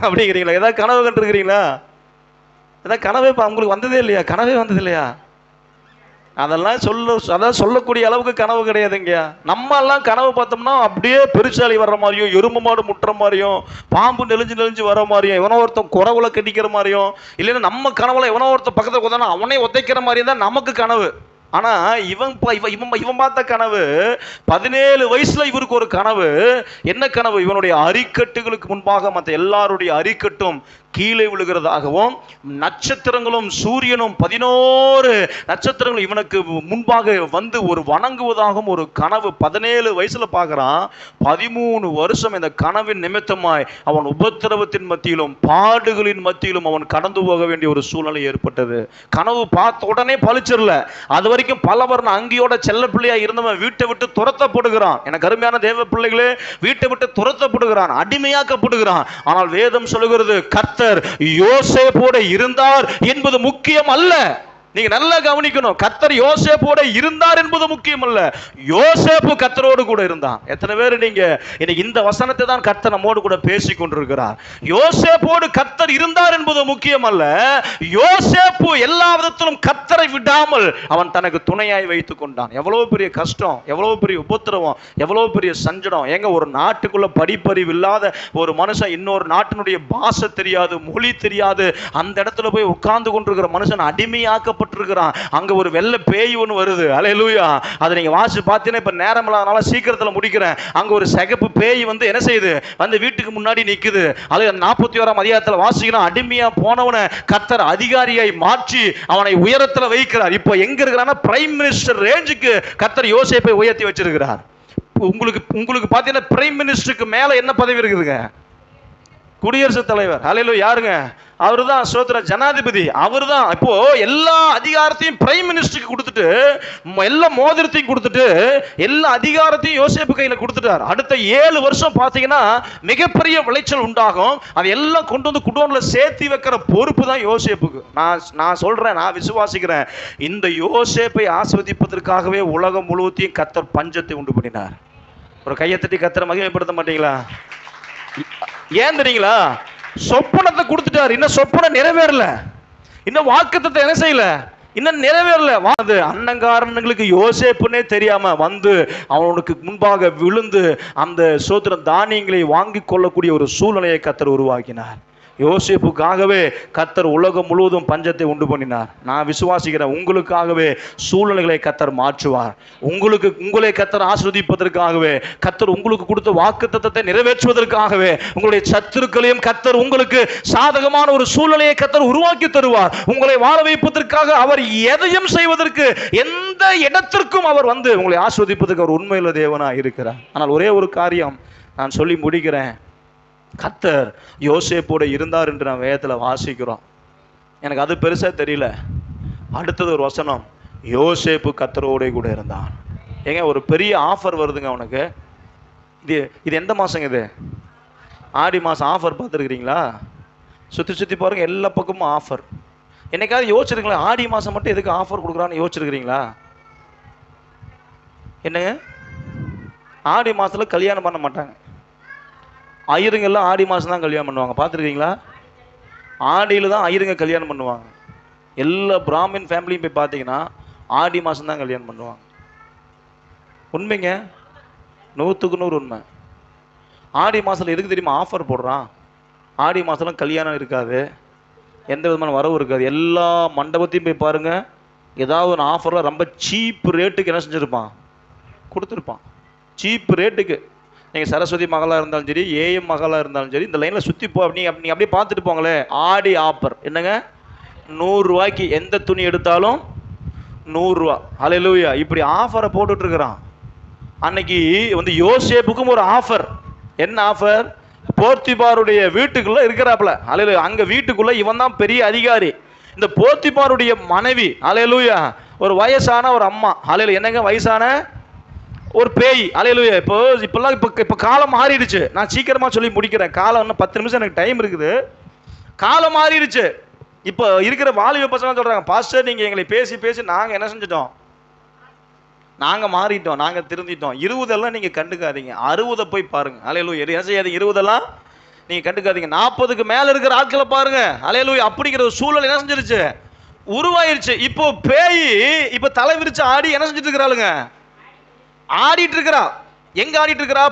அப்படிங்கிறீங்களா? ஏதாவது கனவு கண்டிருக்கிறீங்களா? ஏதாவது கனவே உங்களுக்கு வந்ததே இல்லையா? கனவே வந்தது இல்லையா? அதெல்லாம் சொல்லக்கூடிய அளவுக்கு கனவு கிடையாதுங்க. நம்ம எல்லாம் கனவு பார்த்தோம்னா அப்படியே பெருசாலி வர்ற மாதிரியும், எருமை மாடு முட்டுற மாதிரியும், பாம்பு நெளிஞ்சு வர மாதிரியும், எவனோ ஒருத்தன் குறவுல கட்டிக்கிற மாதிரியும், இல்லைன்னா நம்ம கனவுல எவனோ ஒருத்தன் பக்கத்தில் கொண்டானா அவனே உதைக்கிற மாதிரியும் தான் நமக்கு கனவு. ஆனா இவன் பார்த்த கனவு 17 வயசுல இவருக்கு ஒரு கனவு. என்ன கனவு? இவனுடைய அரிக்கட்டுகளுக்கு முன்பாக மற்ற எல்லாருடைய அரிக்கட்டும் கீழே விழுகிறதாகவும், நட்சத்திரங்களும் சூரியனும் 11 நட்சத்திரங்களும் இவனுக்கு முன்பாக வந்து ஒரு வணங்குவதாகவும் ஒரு கனவு 17 வயசுல பார்க்கிறான். 13 வருஷம் இந்த கனவின் நிமித்தமாய் அவன் உபத்திரவத்தின் மத்தியிலும் பாடுகளின் மத்தியிலும் அவன் கடந்து போக வேண்டிய ஒரு சூழ்நிலை ஏற்பட்டது. கனவு பார்த்த உடனே பழிச்சிடல. அது வரைக்கும் பலவர்ண அங்கியோட செல்ல பிள்ளையா இருந்தவன் வீட்டை விட்டு துரத்தப்படுகிறான். எனக்கு அருமையான தேவ பிள்ளைகளே, வீட்டை விட்டு துரத்தப்படுகிறான், அடிமையாக்கப்படுகிறான். ஆனால் வேதம் சொல்லுகிறது, கர்த்தர் யோசேப்போடு இருந்தார் என்பது முக்கியம் அல்ல. நீங்க நல்லா கவனிக்கணும். கர்த்தர் யோசேப்போட இருந்தார் என்பது முக்கியம் அல்ல, யோசேப்பு கர்த்தரோடு கூட இருந்தான். எத்தனை பேர் நீங்க இன்னைக்கு இந்த வசனத்தை தான் கர்த்தர் நம்மோடு கூட பேசிக் கொண்டிருக்கிறார். யோசேப்போடு கர்த்தர் இருந்தார் என்பது முக்கியம் அல்ல, யோசேப்பு எல்லா விதத்திலும் கர்த்தரை விடாமல் அவன் தனக்கு துணையாய் வைத்துக் கொண்டான். எவ்வளவு பெரிய கஷ்டம், எவ்வளவு பெரிய உபத்திரவம், எவ்வளவு பெரிய சஞ்சடம். எங்க ஒரு நாட்டுக்குள்ள படிப்பறிவு இல்லாத ஒரு மனுஷன், இன்னொரு நாட்டினுடைய பாஷை தெரியாது, மொழி தெரியாது, அந்த இடத்துல போய் உட்கார்ந்து கொண்டிருக்கிற மனுஷன் அடிமையாக்க அங்க ஒரு வெள்ளை பேய் ஒன்று வருது. அல்லேலூயா. அதை நீங்க வாசி பார்த்தீங்கன்னா, இப்ப நேரம் இல்லாதனால சீக்கிரத்துல முடிக்கிறேன். அங்க ஒரு சிகப்பு பேய் வந்து என்ன செய்யுது, வந்து வீட்டுக்கு முன்னாடி நிக்குது. அது 41ஆம் அதிகாரத்துல வாசிக்கிறோம். அடிமையா போனவனை கர்த்தர் அதிகாரியை மாற்றி அவனை உயரத்துல வைக்கிறார். இப்போ எங்க இருக்கிறான்னா, பிரைம் மினிஸ்டர் ரேஞ்சுக்கு கர்த்தர் யோசேப்பை உயர்த்தி வச்சிருக்கிறார். உங்களுக்கு பாத்தீங்கன்னா பிரைம் மினிஸ்டருக்கு மேல என்ன பதவி இருக்குதுங்க? குடியரசுத் தலைவர். அல்லேலூயா. யாருங்க? அவர்தான் ஸ்தோத்திர ஜனாதிபதி. அவர்தான் இப்போ எல்லா அதிகாரத்தையும் பிரைம் மினிஸ்டருக்கு கொடுத்துட்டு, எல்லா மோதிரத்தையும் கொடுத்துட்டு, எல்லா அதிகாரத்தையும் யோசேப்பு கையில கொடுத்துட்டார். அடுத்த 7 வருஷம் பார்த்தீங்கன்னா மிகப்பெரிய விளைச்சல் உண்டாகும். அதை எல்லாம் கொண்டு வந்து குடோன்ல சேர்த்து வைக்கிற பொறுப்பு தான் யோசேப்புக்கு. நான் சொல்றேன், நான் விசுவாசிக்கிறேன், இந்த யோசேப்பை ஆஸ்வதிப்பதற்காகவே உலகம் முழுவதையும் கர்த்தர் பஞ்சத்தை உண்டு பண்ணினார். ஒரு கையை தட்டி கர்த்தரை மகிமைப்படுத்த மாட்டீங்களா? ஏன் தெரியுங்களா? சொப்பனத்தை கொடுத்துட்டார், இன்னும் சொப்பனம் நிறைவேறல, இன்னும் வாக்குத்தத்தை என்ன செய்யல, இன்னும் நிறைவேறல. அண்ணங்காரனுங்களுக்கு யோசேப்புன்னே தெரியாம வந்து அவனுக்கு முன்பாக விழுந்து அந்த சோத்திரம் தானியங்களை வாங்கி கொள்ளக்கூடிய ஒரு சூழ்நிலையை கர்த்தர் உருவாக்கினார். யோசேப்புக்காகவே கர்த்தர் உலகம் முழுவதும் பஞ்சத்தை உண்டு பண்ணினார். நான் விசுவாசிக்கிறேன், உங்களுக்காகவே சூழ்நிலைகளை கர்த்தர் மாற்றுவார். உங்களை கர்த்தர் ஆசீர்வதிப்பதற்காகவே, கர்த்தர் உங்களுக்கு கொடுத்த வாக்குத்தத்தத்தை நிறைவேற்றுவதற்காகவே, உங்களுடைய சத்துருக்களையும் கர்த்தர் உங்களுக்கு சாதகமான ஒரு சூழ்நிலையை கர்த்தர் உருவாக்கி தருவார். உங்களை வாழ வைப்பதற்காக அவர் எதையும் செய்வதற்கு, எந்த இடத்திற்கும் அவர் வந்து உங்களை ஆசீர்வதிப்பதற்கு அவர் உண்மையுள்ள தேவனாக இருக்கிறார். ஆனால் ஒரே ஒரு காரியம் நான் சொல்லி முடிக்கிறேன். கர்த்தர் யோசேப்போடு இருந்தார் என்று நான் வேதத்தில் வாசிக்கிறோம். எனக்கு அது பெருசா தெரியல. அடுத்தது ஒரு வசனம், யோசேப்பு கர்த்தரோட கூட இருந்தான். ஏங்க ஒரு பெரிய ஆஃபர் வருதுங்க அவனுக்கு. இது இது எந்த மாதங்க இது? ஆடி மாதம். ஆஃபர் பார்த்துருக்குறீங்களா? சுற்றி சுற்றி பாருங்கள், எல்லா பக்கமும் ஆஃபர். என்னைக்காவது யோசிச்சிருக்கீங்களா ஆடி மாதம் மட்டும் எதுக்கு ஆஃபர் கொடுக்குறான்னு யோசிச்சிருக்கிறீங்களா? என்னங்க, ஆடி மாதத்தில் கல்யாணம் பண்ண மாட்டாங்க. ஐயருங்கெல்லாம் ஆடி மாதம் தான் கல்யாணம் பண்ணுவாங்க, பார்த்துருக்கீங்களா? ஆடியில் தான் ஐயருங்க கல்யாணம் பண்ணுவாங்க. எல்லா பிராமின் ஃபேமிலியும் போய் பார்த்தீங்கன்னா ஆடி மாதம் தான் கல்யாணம் பண்ணுவாங்க. உண்மைங்க, 100க்கு 100 உண்மை. ஆடி மாதத்தில் எதுக்கு தெரியுமா ஆஃபர் போடுறான்? ஆடி மாதம்லாம் கல்யாணம் இருக்காது, எந்த விதமான வரவு இருக்காது. எல்லா மண்டபத்தையும் போய் பாருங்கள், ஏதாவது ஒரு ஆஃபரில் ரொம்ப சீப் ரேட்டுக்கு என்ன செஞ்சுருப்பான், கொடுத்துருப்பான். சீப் ரேட்டுக்கு. நீங்கள் சரஸ்வதி மகளாக இருந்தாலும் சரி, ஏஎம் மகளாக இருந்தாலும் சரி, இந்த லைனில் சுற்றி போ. நீங்கள் அப்படியே பார்த்துட்டு போங்களே, ஆடி ஆஃபர் என்னங்க, 100 ரூபாய்க்கு எந்த துணி எடுத்தாலும் 100 ரூபா. ஹல்லேலூயா. இப்படி ஆஃபரை போட்டுட்ருக்கிறான். அன்னைக்கு வந்து யோசேப்புக்கும் ஒரு ஆஃபர். என்ன ஆஃபர்? போர்த்திபாருடைய வீட்டுக்குள்ளே இருக்கிறாப்புல. ஹல்லேலூயா. அங்கே வீட்டுக்குள்ளே இவன் தான் பெரிய அதிகாரி. இந்த போர்த்திபாருடைய மனைவி, ஹல்லேலூயா, ஒரு வயசான ஒரு அம்மா. ஹல்லேலூயா. என்னங்க, வயசான ஒரு பேய். ஹல்லேலூயா. இப்போ காலம் மாறிடுச்சு. நான் சீக்கிரமாக சொல்லி முடிக்கிறேன், காலம் இன்னும் 10 நிமிஷம் எனக்கு டைம் இருக்குது. காலம் மாறிடுச்சு. இப்போ இருக்கிற வாலிப பசங்க சொல்கிறாங்க, பாஸ்டர் நீங்கள் எங்களை பேசி பேசி நாங்கள் என்ன செஞ்சிட்டோம், நாங்கள் மாறிட்டோம், நாங்கள் திருந்திட்டோம். 20 நீங்கள் கண்டுக்காதீங்க, 60 போய் பாருங்க. ஹல்லேலூயா. என்ன செய்யாதீங்க, 20 நீங்கள் கண்டுக்காதீங்க. 40க்கு மேலே இருக்கிற ஆட்களை பாருங்க. ஹல்லேலூயா. அப்படிங்கிற ஒரு சூழல் என்ன செஞ்சிருச்சு, உருவாயிருச்சு. இப்போ பேய் இப்போ தலை விரிச்சு ஆடி என்ன செஞ்சுட்டு இருக்கிறாளுங்க, ஆடிட்டு இருக்கிறா. எங்க ஆடிட்டு இருக்கிறா?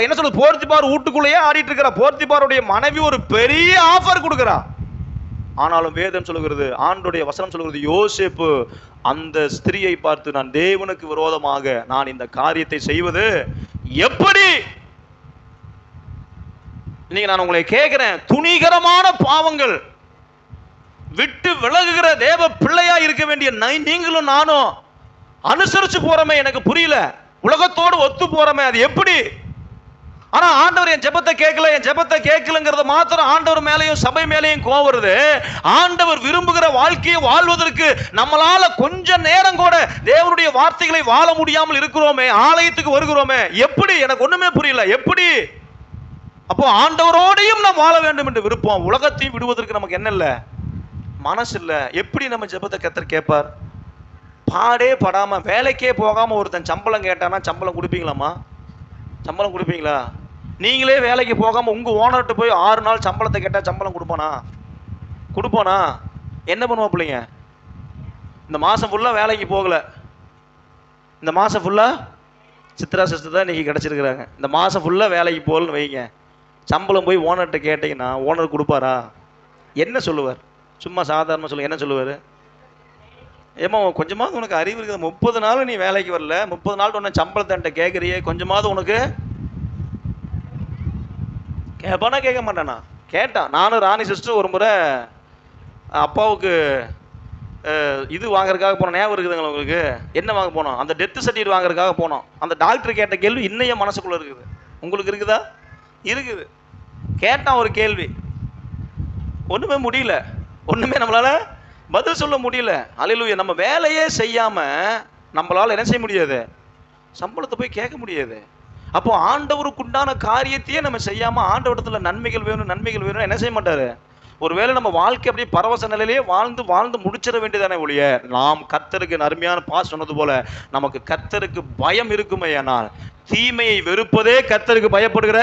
என்ன சொல்றது, போர்த்திபார் வீட்டுக்குள்ளேயே ஆடிட்டு இருக்கிறா. போர்த்திபாருடைய மனைவி ஒரு பெரிய ஆஃபர் கொடுக்கிறா. ஆனாலும் வேதம் சொல்லுகிறது, ஆண்டோடைய வசனம் சொல்லுகிறது, யோசேப்பு அந்த ஸ்திரியை பார்த்து, நான் தேவனுக்கு விரோதமாக நான் இந்த காரியத்தை செய்வது எப்படி? இன்னைக்கு நான் உங்களை கேட்கிறேன், துணிகரமான பாவங்கள் விட்டு விலகுகிற தேவ பிள்ளையா இருக்க வேண்டிய நீங்களும் நானும் அனுசரிச்சு போறமே, எனக்கு புரியல. உலகத்தோடு ஒத்து போறமே, அது எப்படி? ஆனா ஆண்டவர் என் ஜெபத்தை கேட்கல, என் ஜெபத்தை கேட்கலங்கிறது மாத்திரம் ஆண்டவர் மேலேயும் சபை மேலேயும் கோவம் வருது. ஆண்டவர் விரும்புகிற வாழ்க்கையை வாழ்வதற்கு நம்மளால கொஞ்ச நேரம் கூட தேவனுடைய வார்த்தைகளை வாழ முடியாமல் இருக்கிறோமே, ஆலயத்துக்கு வருகிறோமே, எப்படி? எனக்கு ஒண்ணுமே புரியல, எப்படி? அப்போ ஆண்டவரோடையும் நாம் வாழ வேண்டும் என்று விருப்பம், உலகத்தையும் விடுவதற்கு நமக்கு என்ன இல்லை, மனசு இல்லை. எப்படி நம்ம ஜெபத்தை கர்த்தர் கேட்பார்? பாடே படாம வேலைக்கே போகாம ஒருத்தன் சம்பளம் கேட்டானா சம்பளம் கொடுப்பீங்களாமா? சம்பளம் கொடுப்பீங்களா? நீங்களே வேலைக்கு போகாம உங்க ஓனர்கிட்ட போய் 6 நாள் சம்பளத்தை கேட்டா சம்பளம் கொடுப்பானா? கொடுப்பானா? என்ன பண்ணுவா பிள்ளைங்க? இந்த மாசம் ஃபுல்லா வேலைக்கு போகல, இந்த மாசம் ஃபுல்லா சித்ரா சிஸ்டர் தான் இன்னைக்கு கிடைச்சிருக்கிறாங்க, இந்த மாசம் ஃபுல்லா வேலைக்கு போகலன்னு வைங்க, சம்பளம் போய் ஓனர்கிட்ட கேட்டீங்கன்னா ஓனர் கொடுப்பாரா? என்ன சொல்லுவார்? சும்மா சாதாரணமாக சொல்லுங்க, என்ன சொல்லுவார்? ஏமா கொஞ்சமாவது உனக்கு அறிவு இருக்குது, 30 நாள் நீ வேலைக்கு வரல, 30 நாள் உன்னை சம்பளத்தை கேட்குறியே, கொஞ்சமாவது உனக்கு கேட்பானா கேட்க மாட்டானா? கேட்டான். நானும் ராணி சிஸ்டர் ஒரு முறை அப்பாவுக்கு இது வாங்குறதுக்காக போனோம், ஞாபகம் இருக்குதுங்களா உங்களுக்கு? என்ன வாங்க போனோம்? அந்த டெத்து சர்டிஃபிகேட் வாங்குறதுக்காக போனோம். அந்த டாக்டர் கேட்ட கேள்வி இன்னையும் மனசுக்குள்ளே இருக்குது. உங்களுக்கு இருக்குதா? இருக்குது. கேட்டான் ஒரு கேள்வி, ஒன்றுமே முடியல, ஒன்றுமே நம்மளால பதில் சொல்ல முடியல. அல்லேலூயா. நம்ம வேலையே செய்யாம நம்மளால என்ன செய்ய முடியாது, சம்பளத்தை போய் கேட்க முடியாது. அப்போ ஆண்டவருக்கு உண்டான காரியத்தையே நம்ம செய்யாம ஆண்டவரத்துல நன்மைகள் வேணும் நன்மைகள் வேணும் என்ன செய்ய மாட்டாரு. ஒருவேளை நம்ம வாழ்க்கை அப்படியே பரவச நிலையிலேயே வாழ்ந்து முடிச்சிட வேண்டியதானே ஒழிய, நாம் கர்த்தருக்கு அருமையான பாஸ் சொன்னது போல நமக்கு கர்த்தருக்கு பயம் இருக்குமே, ஆனால் தீமையை வெறுப்பதே கர்த்தருக்கு பயப்படுகிற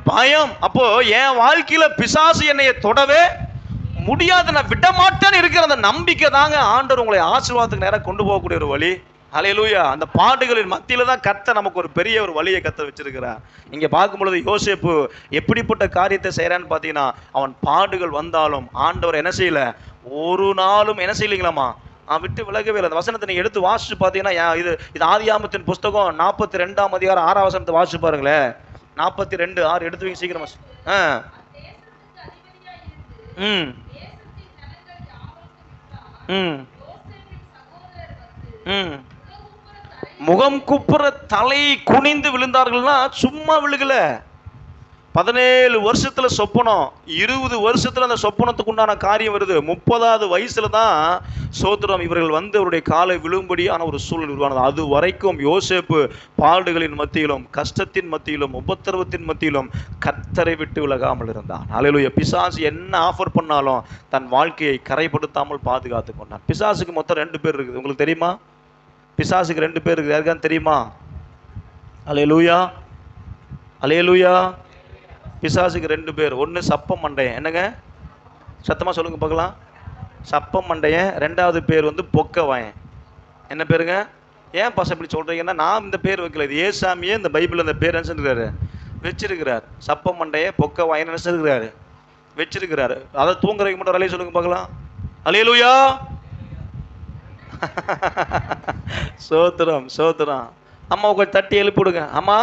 பயம். அப்போ என் வாழ்க்கையில பிசாசு என்னைய தொடவே முடியாது, நான் விட மாட்டேன்னு இருக்கிற அந்த நம்பிக்கை தாங்க ஆண்டவர் உங்களை ஆசீர்வாதத்துக்கு நேரம் கொண்டு போகக்கூடிய ஒரு வழி. ஹல்லேலூயா. அந்த பாடுகளின் மத்தியில தான் கர்த்தர் நமக்கு ஒரு பெரிய ஒரு வழியை கர்த்தர் வச்சிருக்கிறார். இங்க பார்க்கும் பொழுது யோசேப்பு எப்படிப்பட்ட காரியத்தை செய்யறான்னு பார்த்தீங்கன்னா, அவன் பாடுகள் வந்தாலும் ஆண்டவர் என்ன செய்யல, ஒரு நாளும் என்ன செய்யலீங்களாமா, விட்டு விலகவே இல்லை. அந்த வசனத்தை நீங்க எடுத்து வாசிச்சு பார்த்தீங்கன்னா, இது ஆதியாகமத்தின் புஸ்தகம் 42ஆம் அதிகாரம் 6ஆம் வசனத்தை வாசிச்சு பாருங்களேன். 42:6 எடுத்து வைங்க சீக்கிரமா. முகம் குப்புற தலை குனிந்து விழுந்தார்கள்னா சும்மா விழுகல, 17 வருஷத்துல சொப்பனம், 20 வருஷத்துல அந்த சொப்பனத்துக்கு உண்டான காரியம் வருது. 30வது வயசுல தான் சோத்திரம் இவர்கள் வந்து அவருடைய காலை விழும்படியான ஒரு சூழல் உருவானது. அது வரைக்கும் யோசேப்பு பாடுகளின் மத்தியிலும், கஷ்டத்தின் மத்தியிலும், உபத்திரவத்தின் மத்தியிலும் கர்த்தரை விட்டு விலகாமல் இருந்தான். அல்லேலூயா. பிசாசு என்ன ஆஃபர் பண்ணாலும் தன் வாழ்க்கையை கரைப்படுத்தாமல் பாதுகாத்து கொண்டான். பிசாசுக்கு மொத்தம் 2 பேர் இருக்குது. உங்களுக்கு தெரியுமா? பிசாசுக்கு 2 பேர் இருக்குது. யாருக்கான்னு தெரியுமா? அல்லேலூயா, அல்லேலூயா. பிசாசுக்கு 2 பேர். ஒன்று சப்ப மண்டையன். என்னங்க? சத்தமாக சொல்லுங்க பார்க்கலாம். சப்ப மண்டையன். 2வது பேர் வந்து பொக்க வாயன். என்ன பேருங்க? ஏன் பாச இப்படி சொல்கிறீங்கன்னா, நான் இந்த பேர் வைக்கல, இது ஏசாமியே இந்த பைபிள் அந்த பேர் நினச்சிருக்கிறாரு, வச்சிருக்கிறார். சப்ப மண்டையன் பொக்க வாயன் நினச்சிருக்கிறாரு, வச்சிருக்கிறாரு. அதை தூங்குறதுக்கு மட்டும் அலைய சொல்லுங்க பார்க்கலாம். அல்லேலூயா. சோத்திரம், சோத்திரம். அம்மா கொஞ்சம் தட்டி எழுப்பிவிடுங்க. அம்மா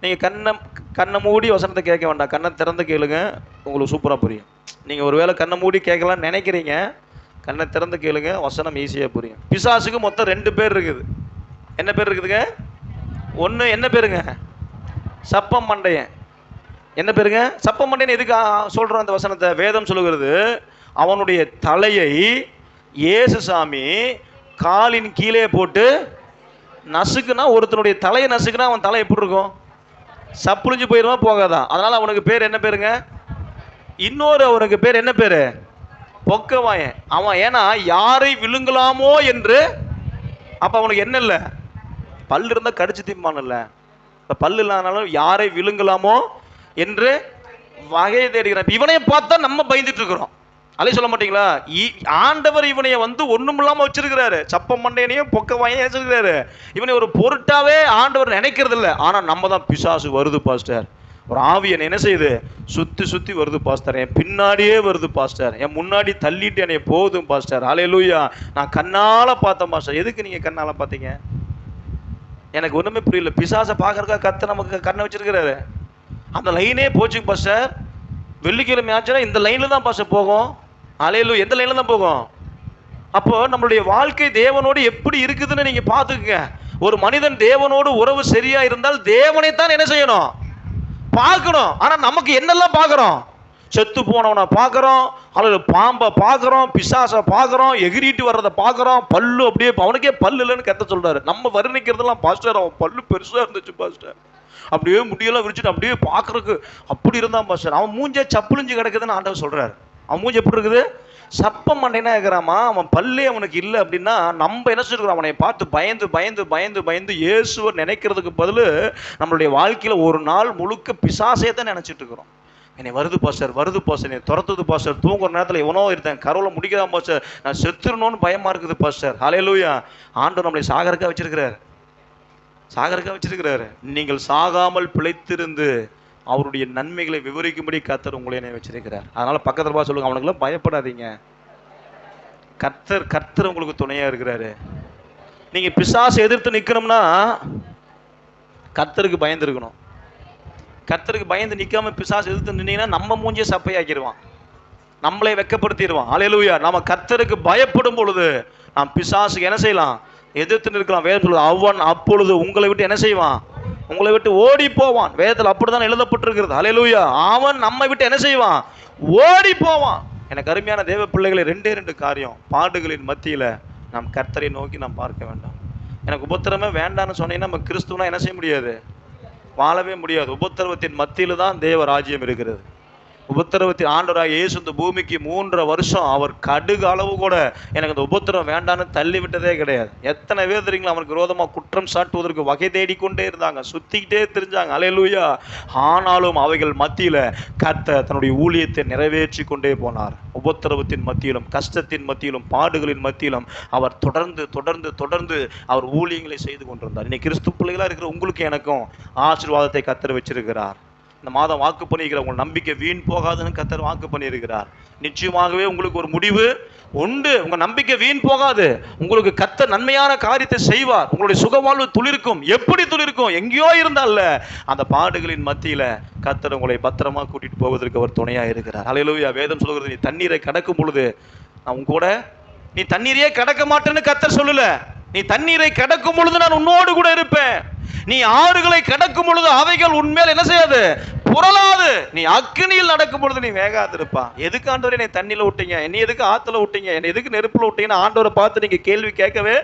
நீங்கள் கண்ணை மூடி வசனத்தை கேட்க வேண்டாம், கண்ணை திறந்து கேளுங்க, உங்களுக்கு சூப்பராக புரியும். நீங்கள் ஒரு வேளை கண்ணை மூடி கேட்கலான்னு நினைக்கிறீங்க, கண்ணை திறந்து கேளுங்க, வசனம் ஈஸியாக புரியும். பிசாசுக்கு மொத்தம் 2 பேர் இருக்குது. என்ன பேர் இருக்குதுங்க? ஒன்று என்ன பேருங்க? சப்பம் மண்டையன். என்ன பேருங்க? சப்பம் மண்டையன். எதுக்கு சொல்கிறோம் அந்த வசனத்தை? வேதம் சொல்லுகிறது, அவனுடைய தலையை இயேசுசாமி காலின் கீழே போட்டு நசுக்குனா, ஒருத்தனுடைய தலையை நசுக்குனா அவன் தலை எப்படி இருக்கும்? சப்புளிஞ்சு போயிடுமா போகாதான்? அதனால அவனுக்கு பேர் என்ன பேருங்க? இன்னொரு அவனுக்கு பேர் என்ன பேரு? பொக்கவாயன். அவன் ஏன்னா யாரை விழுங்கலாமோ என்று. அப்ப அவனுக்கு என்ன இல்லை? பல்லு இருந்தா கடிச்சு திம்பான் இல்ல, பல்லு இல்லாதனாலும் யாரை விழுங்கலாமோ என்று வகையை தேடுகிறான். இவனைய பார்த்தா நம்ம பயந்துட்டு இருக்கிறோம். அலை சொல்ல மாட்டீங்களா? ஆண்டவர் இவனைய வந்து ஒண்ணும் இல்லாம வச்சிருக்கிறாரு. சப்ப மண்டையனையும் பொக்க வாயனையும் வச்சிருக்கிறாரு. இவனை ஒரு பொருட்டாவே ஆண்டவர் நினைக்கிறது இல்லை. ஆனா நம்ம தான் பிசாசு வருது பாஸ்டர், ஒரு ஆவியன் என்ன செய்யுது? சுத்தி சுத்தி வருது பாஸ்டர், என் பின்னாடியே வருது பாஸ்டர், என் முன்னாடி தள்ளிட்டு என்னைய போகுதும் பாஸ்டர். அல்லேலூயா. நான் கண்ணால பார்த்தேன் பாஸ்டர். எதுக்கு நீங்க கண்ணால பார்த்தீங்க? எனக்கு ஒண்ணுமே புரியல. பிசாசை பார்க்கறதுக்காக கர்த்தர் நமக்கு கண்ணை வச்சிருக்கிறாரு. அந்த லைனே போச்சுங்க பாஸ்டர். வெள்ளிக்கிழமை ஆச்சுன்னா இந்த லைன்ல தான் பாஸ்டர் போகும். அல்லேலூயா. எந்த லைன்ல தான் போகும்? அப்போ நம்மளுடைய வாழ்க்கை தேவனோடு எப்படி இருக்குதுன்னு நீங்க பார்த்துக்குங்க. ஒரு மனிதன் தேவனோடு உறவு சரியா இருந்தால் தேவனை தான் என்ன செய்யணும்? பார்க்கணும். ஆனா நமக்கு என்னெல்லாம் பார்க்கிறோம்? செத்து போனவனை பார்க்கிறோம், அல்லது பாம்பை பார்க்கிறோம், பிசாசை பார்க்கிறோம், எகிரிட்டு வர்றதை பார்க்கிறோம். பல்லு அப்படியே அவனுக்கே பல்லு இல்லைன்னு கத்த சொல்றாரு. நம்ம வர்ணிக்கிறதெல்லாம் பாஸ்டர் அவன் பல்லு பெருசா இருந்துச்சு பாஸ்டர், அப்படியே முடியெல்லாம் விரிச்சுட்டு அப்படியே பார்க்கறதுக்கு அப்படி இருந்தான் பாஸ்டர். அவன் மூஞ்சே சப்புளிஞ்சு கிடக்குதுன்னு ஆண்டவர் சொல்றாரு. அவன் மூஞ்சி எப்படி இருக்குது? சப்பம் மண்டைனா இருக்கிறாமா, அவன் பல்லே அவனுக்கு இல்லை அப்படின்னா நம்ம என்ன சொல்லிருக்கிறோம்? அவனை பார்த்து பயந்து பயந்து பயந்து பயந்து இயேசுவை நினைக்கிறதுக்கு பதில் நம்மளுடைய வாழ்க்கையில ஒரு நாள் முழுக்க பிசாசே தான் நினைச்சிட்டு இருக்கிறோம். என்னை வருது பாஸ்டர், வருது பாஸ்டர், என்னை துரத்துது பாஸ்டர், தூங்குற நேரத்தில் எவனோ இருந்தேன், கருவில் முடிக்கதான் பாஸ்டர், நான் செத்துடணும்னு பயமா இருக்குது பாஸ்டர். ஹல்லேலூயா. ஆண்டவர் நம்மளை சாகரக்கா வச்சிருக்கிறார், சாகரக்கா வச்சிருக்கிறாரு. நீங்கள் சாகாமல் பிழைத்திருந்து அவருடைய நன்மைகளை விவரிக்கும்படி கர்த்தர் உங்களை வச்சிருக்கிறார். அதனால பக்கத்துல பா சொல்லுங்க, அவனுக்குலாம் பயப்படாதீங்க, கர்த்தர் உங்களுக்கு துணையா இருக்கிறாரு. நீங்க பிசாசை எதிர்த்து நிக்கணும்னா கர்த்தருக்கு பயந்து இருக்கணும். கர்த்தருக்கு பயந்து நிக்காம பிசாசு எதிர்த்து நின்னீங்கன்னா நம்ம மூஞ்சியை சப்பையாக்கிடுவான், நம்மளை வெக்கப்படுத்திடுவான். அல்லேலூயா. நாம கர்த்தருக்கு பயப்படும் பொழுது நாம் பிசாசுக்கு என்ன செய்யலாம்? எதிர்த்து நிற்கலாம். வேதம் சொல்லுது, அவன் அப்பொழுது உங்களை விட்டு என்ன செய்வான்? உங்களை விட்டு ஓடி போவான். வேதத்தில் அப்படிதான் எழுதப்பட்டிருக்கிறது. அல்லேலூயா. அவன் நம்மை விட்டு என்ன செய்வான்? ஓடி போவான். எனக்கு அருமையான தேவ பிள்ளைகளை, 2 காரியம். பாடுகளின் மத்தியில நாம் கர்த்தரை நோக்கி நாம் பார்க்க வேண்டாம். எனக்கு உபத்திரமே வேண்டான்னு சொன்னீங்கன்னா நம்ம கிறிஸ்துவனா என்ன செய்ய முடியாது? வாழவே முடியாது. உபத்திரவத்தின் மத்தியில தான் தேவ ராஜ்யம் இருக்கிறது. உபத்திரவத்தின் ஆண்டவராக இயேசு இந்த பூமிக்கு 3 வருஷம் அவர் கடுகு அளவு கூட எனக்கு இந்த உபத்திரம் வேண்டான்னு தள்ளி விட்டதே கிடையாது. எத்தனை பேர் தெரியுங்களா அவருக்கு விரோதமாக குற்றம் சாட்டுவதற்கு வகை தேடிக்கொண்டே இருந்தாங்க, சுத்திக்கிட்டே தெரிஞ்சாங்க. அல்லேலூயா. ஆனாலும் அவைகள் மத்தியில கர்த்தர் தன்னுடைய ஊழியத்தை நிறைவேற்றி கொண்டே போனார். உபத்திரவத்தின் மத்தியிலும், கஷ்டத்தின் மத்தியிலும், பாடுகளின் மத்தியிலும் அவர் தொடர்ந்து தொடர்ந்து தொடர்ந்து அவர் ஊழியங்களை செய்து கொண்டிருந்தார். இன்னைக்கு கிறிஸ்து பிள்ளைகளா இருக்கிற உங்களுக்கு எனக்கும் ஆசீர்வாதத்தை கர்த்தர் வச்சிருக்கிறார். இந்த மாதம் வாக்கு பண்ணியிருக்கிற உங்கள் நம்பிக்கை வீண் போகாதுன்னு கர்த்தர் வாக்கு பண்ணியிருக்கிறார். நிச்சயமாகவே உங்களுக்கு ஒரு முடிவு உண்டு. உங்க நம்பிக்கை வீண் போகாது. உங்களுக்கு கர்த்தர் நன்மையான காரியத்தை செய்வார். உங்களுடைய சுகவாழ்வு துளிர்க்கும். எப்படி துளிர்க்கும்? எங்கேயோ இருந்தால அந்த பாடுகளின் மத்தியில கர்த்தர் உங்களை பத்திரமா கூட்டிட்டு போவதற்கு அவர் துணையா இருக்கிறார். அல்லேலூயா. வேதம் சொல்கிறது, நீ தண்ணீரை கடக்கும் பொழுது நான் உன் கூட, நீ தண்ணீரையே கடக்க மாட்டேன்னு கர்த்தர் சொல்லல. நீ தண்ணீரை கடக்கும் பொழுது நான் உன்னோடு கூட இருப்பேன். நீ ஆறுகளை கடக்கும் பொழுது அவைகள் உன்மேல் என்ன செய்யாது? புரளாது, நீ அக்கினியில் நடக்கும் பொழுது நீ வேகாதிருப்பா. எதுக்கு ஆண்டவரே என்னை தண்ணியில விட்டீங்க, என்னை எதுக்கு ஆத்துல விட்டீங்க, என்னை எதுக்கு நெருப்புல விட்டீங்கன்னு ஆண்டவரை பார்த்து நீங்க கேள்வி கேட்கவே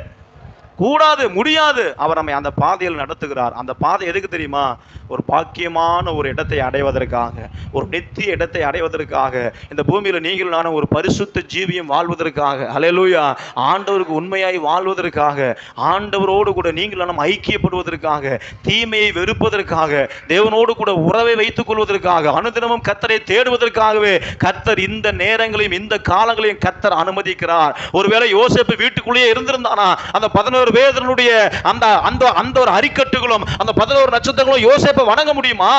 கூடாது, முடியாது. அவர் நம்மை அந்த பாதையில் நடத்துகிறார். அந்த பாதை எதுக்கு தெரியுமா? ஒரு பாக்கியமான ஒரு இடத்தை அடைவதற்காக, ஒரு நித்திய இடத்தை அடைவதற்காக, இந்த பூமியில நீங்கள் நானும் ஒரு பரிசுத்த ஜீவியம் வாழ்வதற்காக, ஹல்லேலூயா, ஆண்டவருக்கு உண்மையாய் வாழ்வதற்காக, ஆண்டவரோடு கூட நீங்கள் நானும் ஐக்கியப்படுவதற்காக, தீமையை வெறுப்பதற்காக, தேவனோடு கூட உறவை வைத்துக் கொள்வதற்காக, அனுதினமும் கர்த்தரை தேடுவதற்காகவே கர்த்தர் இந்த நேரங்களையும் இந்த காலங்களையும் கர்த்தர் அனுமதிக்கிறார். ஒருவேளை யோசேப்பு வீட்டுக்குள்ளேயே இருந்திருந்தானா, அந்த 11 பேதனுடைய அந்த ஒரு அரிக்கட்டுகளும் அந்த 11 நட்சத்திரங்களும் யோசேப்பை வணங்க முடியுமா?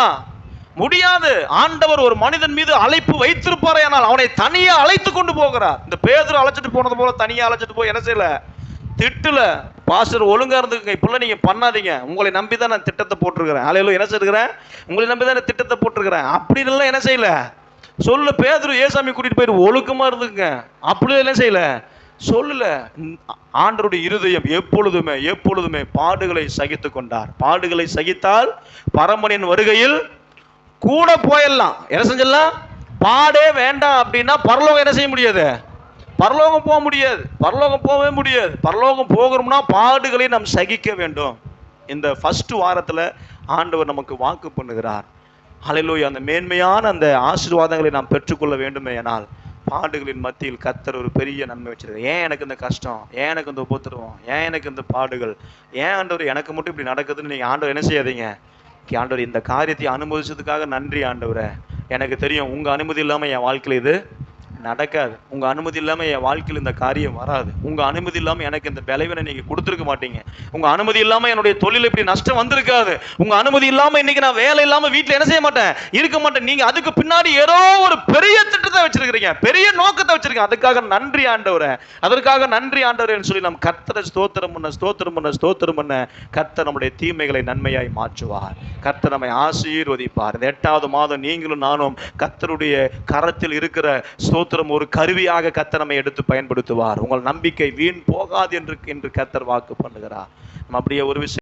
முடியாது. ஆண்டவர் ஒரு மனிதன் மீது அழைப்பு வைத்திருப்பாரே, ஆனால் அவனை தனியா அழைத்து கொண்டு போகிறார். இந்த பேதுரு அழைச்சிட்டு போனது போல தனியா அழைச்சிட்டு போய் என்ன செய்யல? திட்டுல, பாஸ்டர் ஒழுங்கா இருந்துக்குங்க, இப்பெல்லாம் நீங்க பண்ணாதீங்க, உங்களை நம்பிதான் நான் திட்டத்தை போட்டிருக்கிறேன், ஹல்லேலூயா, என்ன செய்கிறேன், உங்களை நம்பிதான் நான் திட்டத்தை போட்டிருக்கிறேன் அப்படின்னு என்ன செய்யல சொல்ல. பேதுரு ஏசாமி கூட்டிட்டு போயிட்டு ஒழுக்கமா இருந்துக்குங்க அப்படி என்ன செய்யல சொல்லல. ஆண்டவருடைய இருதயம் எப்பொழுதுமே பாடுகளை சகித்து கொண்டார். பாடுகளை சகித்தால் பரமனின் வருகையில் கூட போயிடலாம். என்ன செஞ்சிடலாம்? பாடே வேண்டாம் அப்படின்னா பரலோகம் என்ன செய்ய முடியாது? பரலோகம் போக முடியாது, பரலோகம் போகவே முடியாது. பரலோகம் போகிறோம்னா பாடுகளை நாம் சகிக்க வேண்டும். இந்த ஃபர்ஸ்ட் வாரத்தில் ஆண்டவர் நமக்கு வாக்கு பண்ணுகிறார். ஹல்லேலூயா. அந்த மேன்மையான அந்த ஆசீர்வாதங்களை நாம் பெற்றுக்கொள்ள வேண்டுமே ஆனால் பாடுகளின் மத்தியில் கர்த்தர் ஒரு பெரிய நன்மை வச்சிருக்காரு. ஏன் எனக்கு இந்த கஷ்டம், ஏன் எனக்கு இந்த உபத்திரவம், ஏன் எனக்கு இந்த பாடுகள், ஏன் ஆண்டவர் எனக்கு மட்டும் இப்படி நடக்குதுன்னு நீங்கள் ஆண்டவர் என்ன செய்யாதீங்க. ஆண்டவர் இந்த காரியத்தை அனுமதிச்சதுக்காக நன்றி ஆண்டவரே. எனக்கு தெரியும் உங்கள் அனுமதி இல்லாமல் என் வாழ்க்கையில் இது நடக்காது, உங்கள் அனுமதி இல்லாமல் என் வாழ்க்கையில் இந்த காரியம் வராது, உங்கள் அனுமதி இல்லாமல் எனக்கு இந்த விளைவினை நீங்கள் கொடுத்துருக்க மாட்டீங்க, உங்கள் அனுமதி இல்லாமல் என்னுடைய தொழில் இப்படி நஷ்டம் வந்திருக்காது, உங்கள் அனுமதி இல்லாமல் இன்னைக்கு நான் வேலை இல்லாமல் வீட்டில் என்ன செய்ய மாட்டேன், இருக்க மாட்டேன். நீங்கள் அதுக்கு பின்னாடி ஏதோ ஒரு பெரிய திட்டத்தை வச்சிருக்கிறீங்க, பெரிய நோக்கத்தை வச்சிருக்கீங்க. அதுக்காக நன்றி ஆண்டவரே, அதற்காக நன்றி ஆண்டவரேன்னு சொல்லி நம்ம கர்த்தரை ஸ்தோத்திரம் பண்ண கர்த்தர் நம்முடைய தீமைகளை நன்மையாய் மாற்றுவார். கர்த்தர் நம்மை ஆசீர்வதிப்பார். இந்த 8வது மாதம் நீங்களும் நானும் கர்த்தருடைய கரத்தில் இருக்கிற ஒரு கருவியாக கர்த்தர் நம்மை எடுத்து பயன்படுத்துவார். உங்கள் நம்பிக்கை வீண் போகாது என்று கர்த்தர் வாக்கு பண்ணுகிறார். அப்படியே ஒரு விஷயம்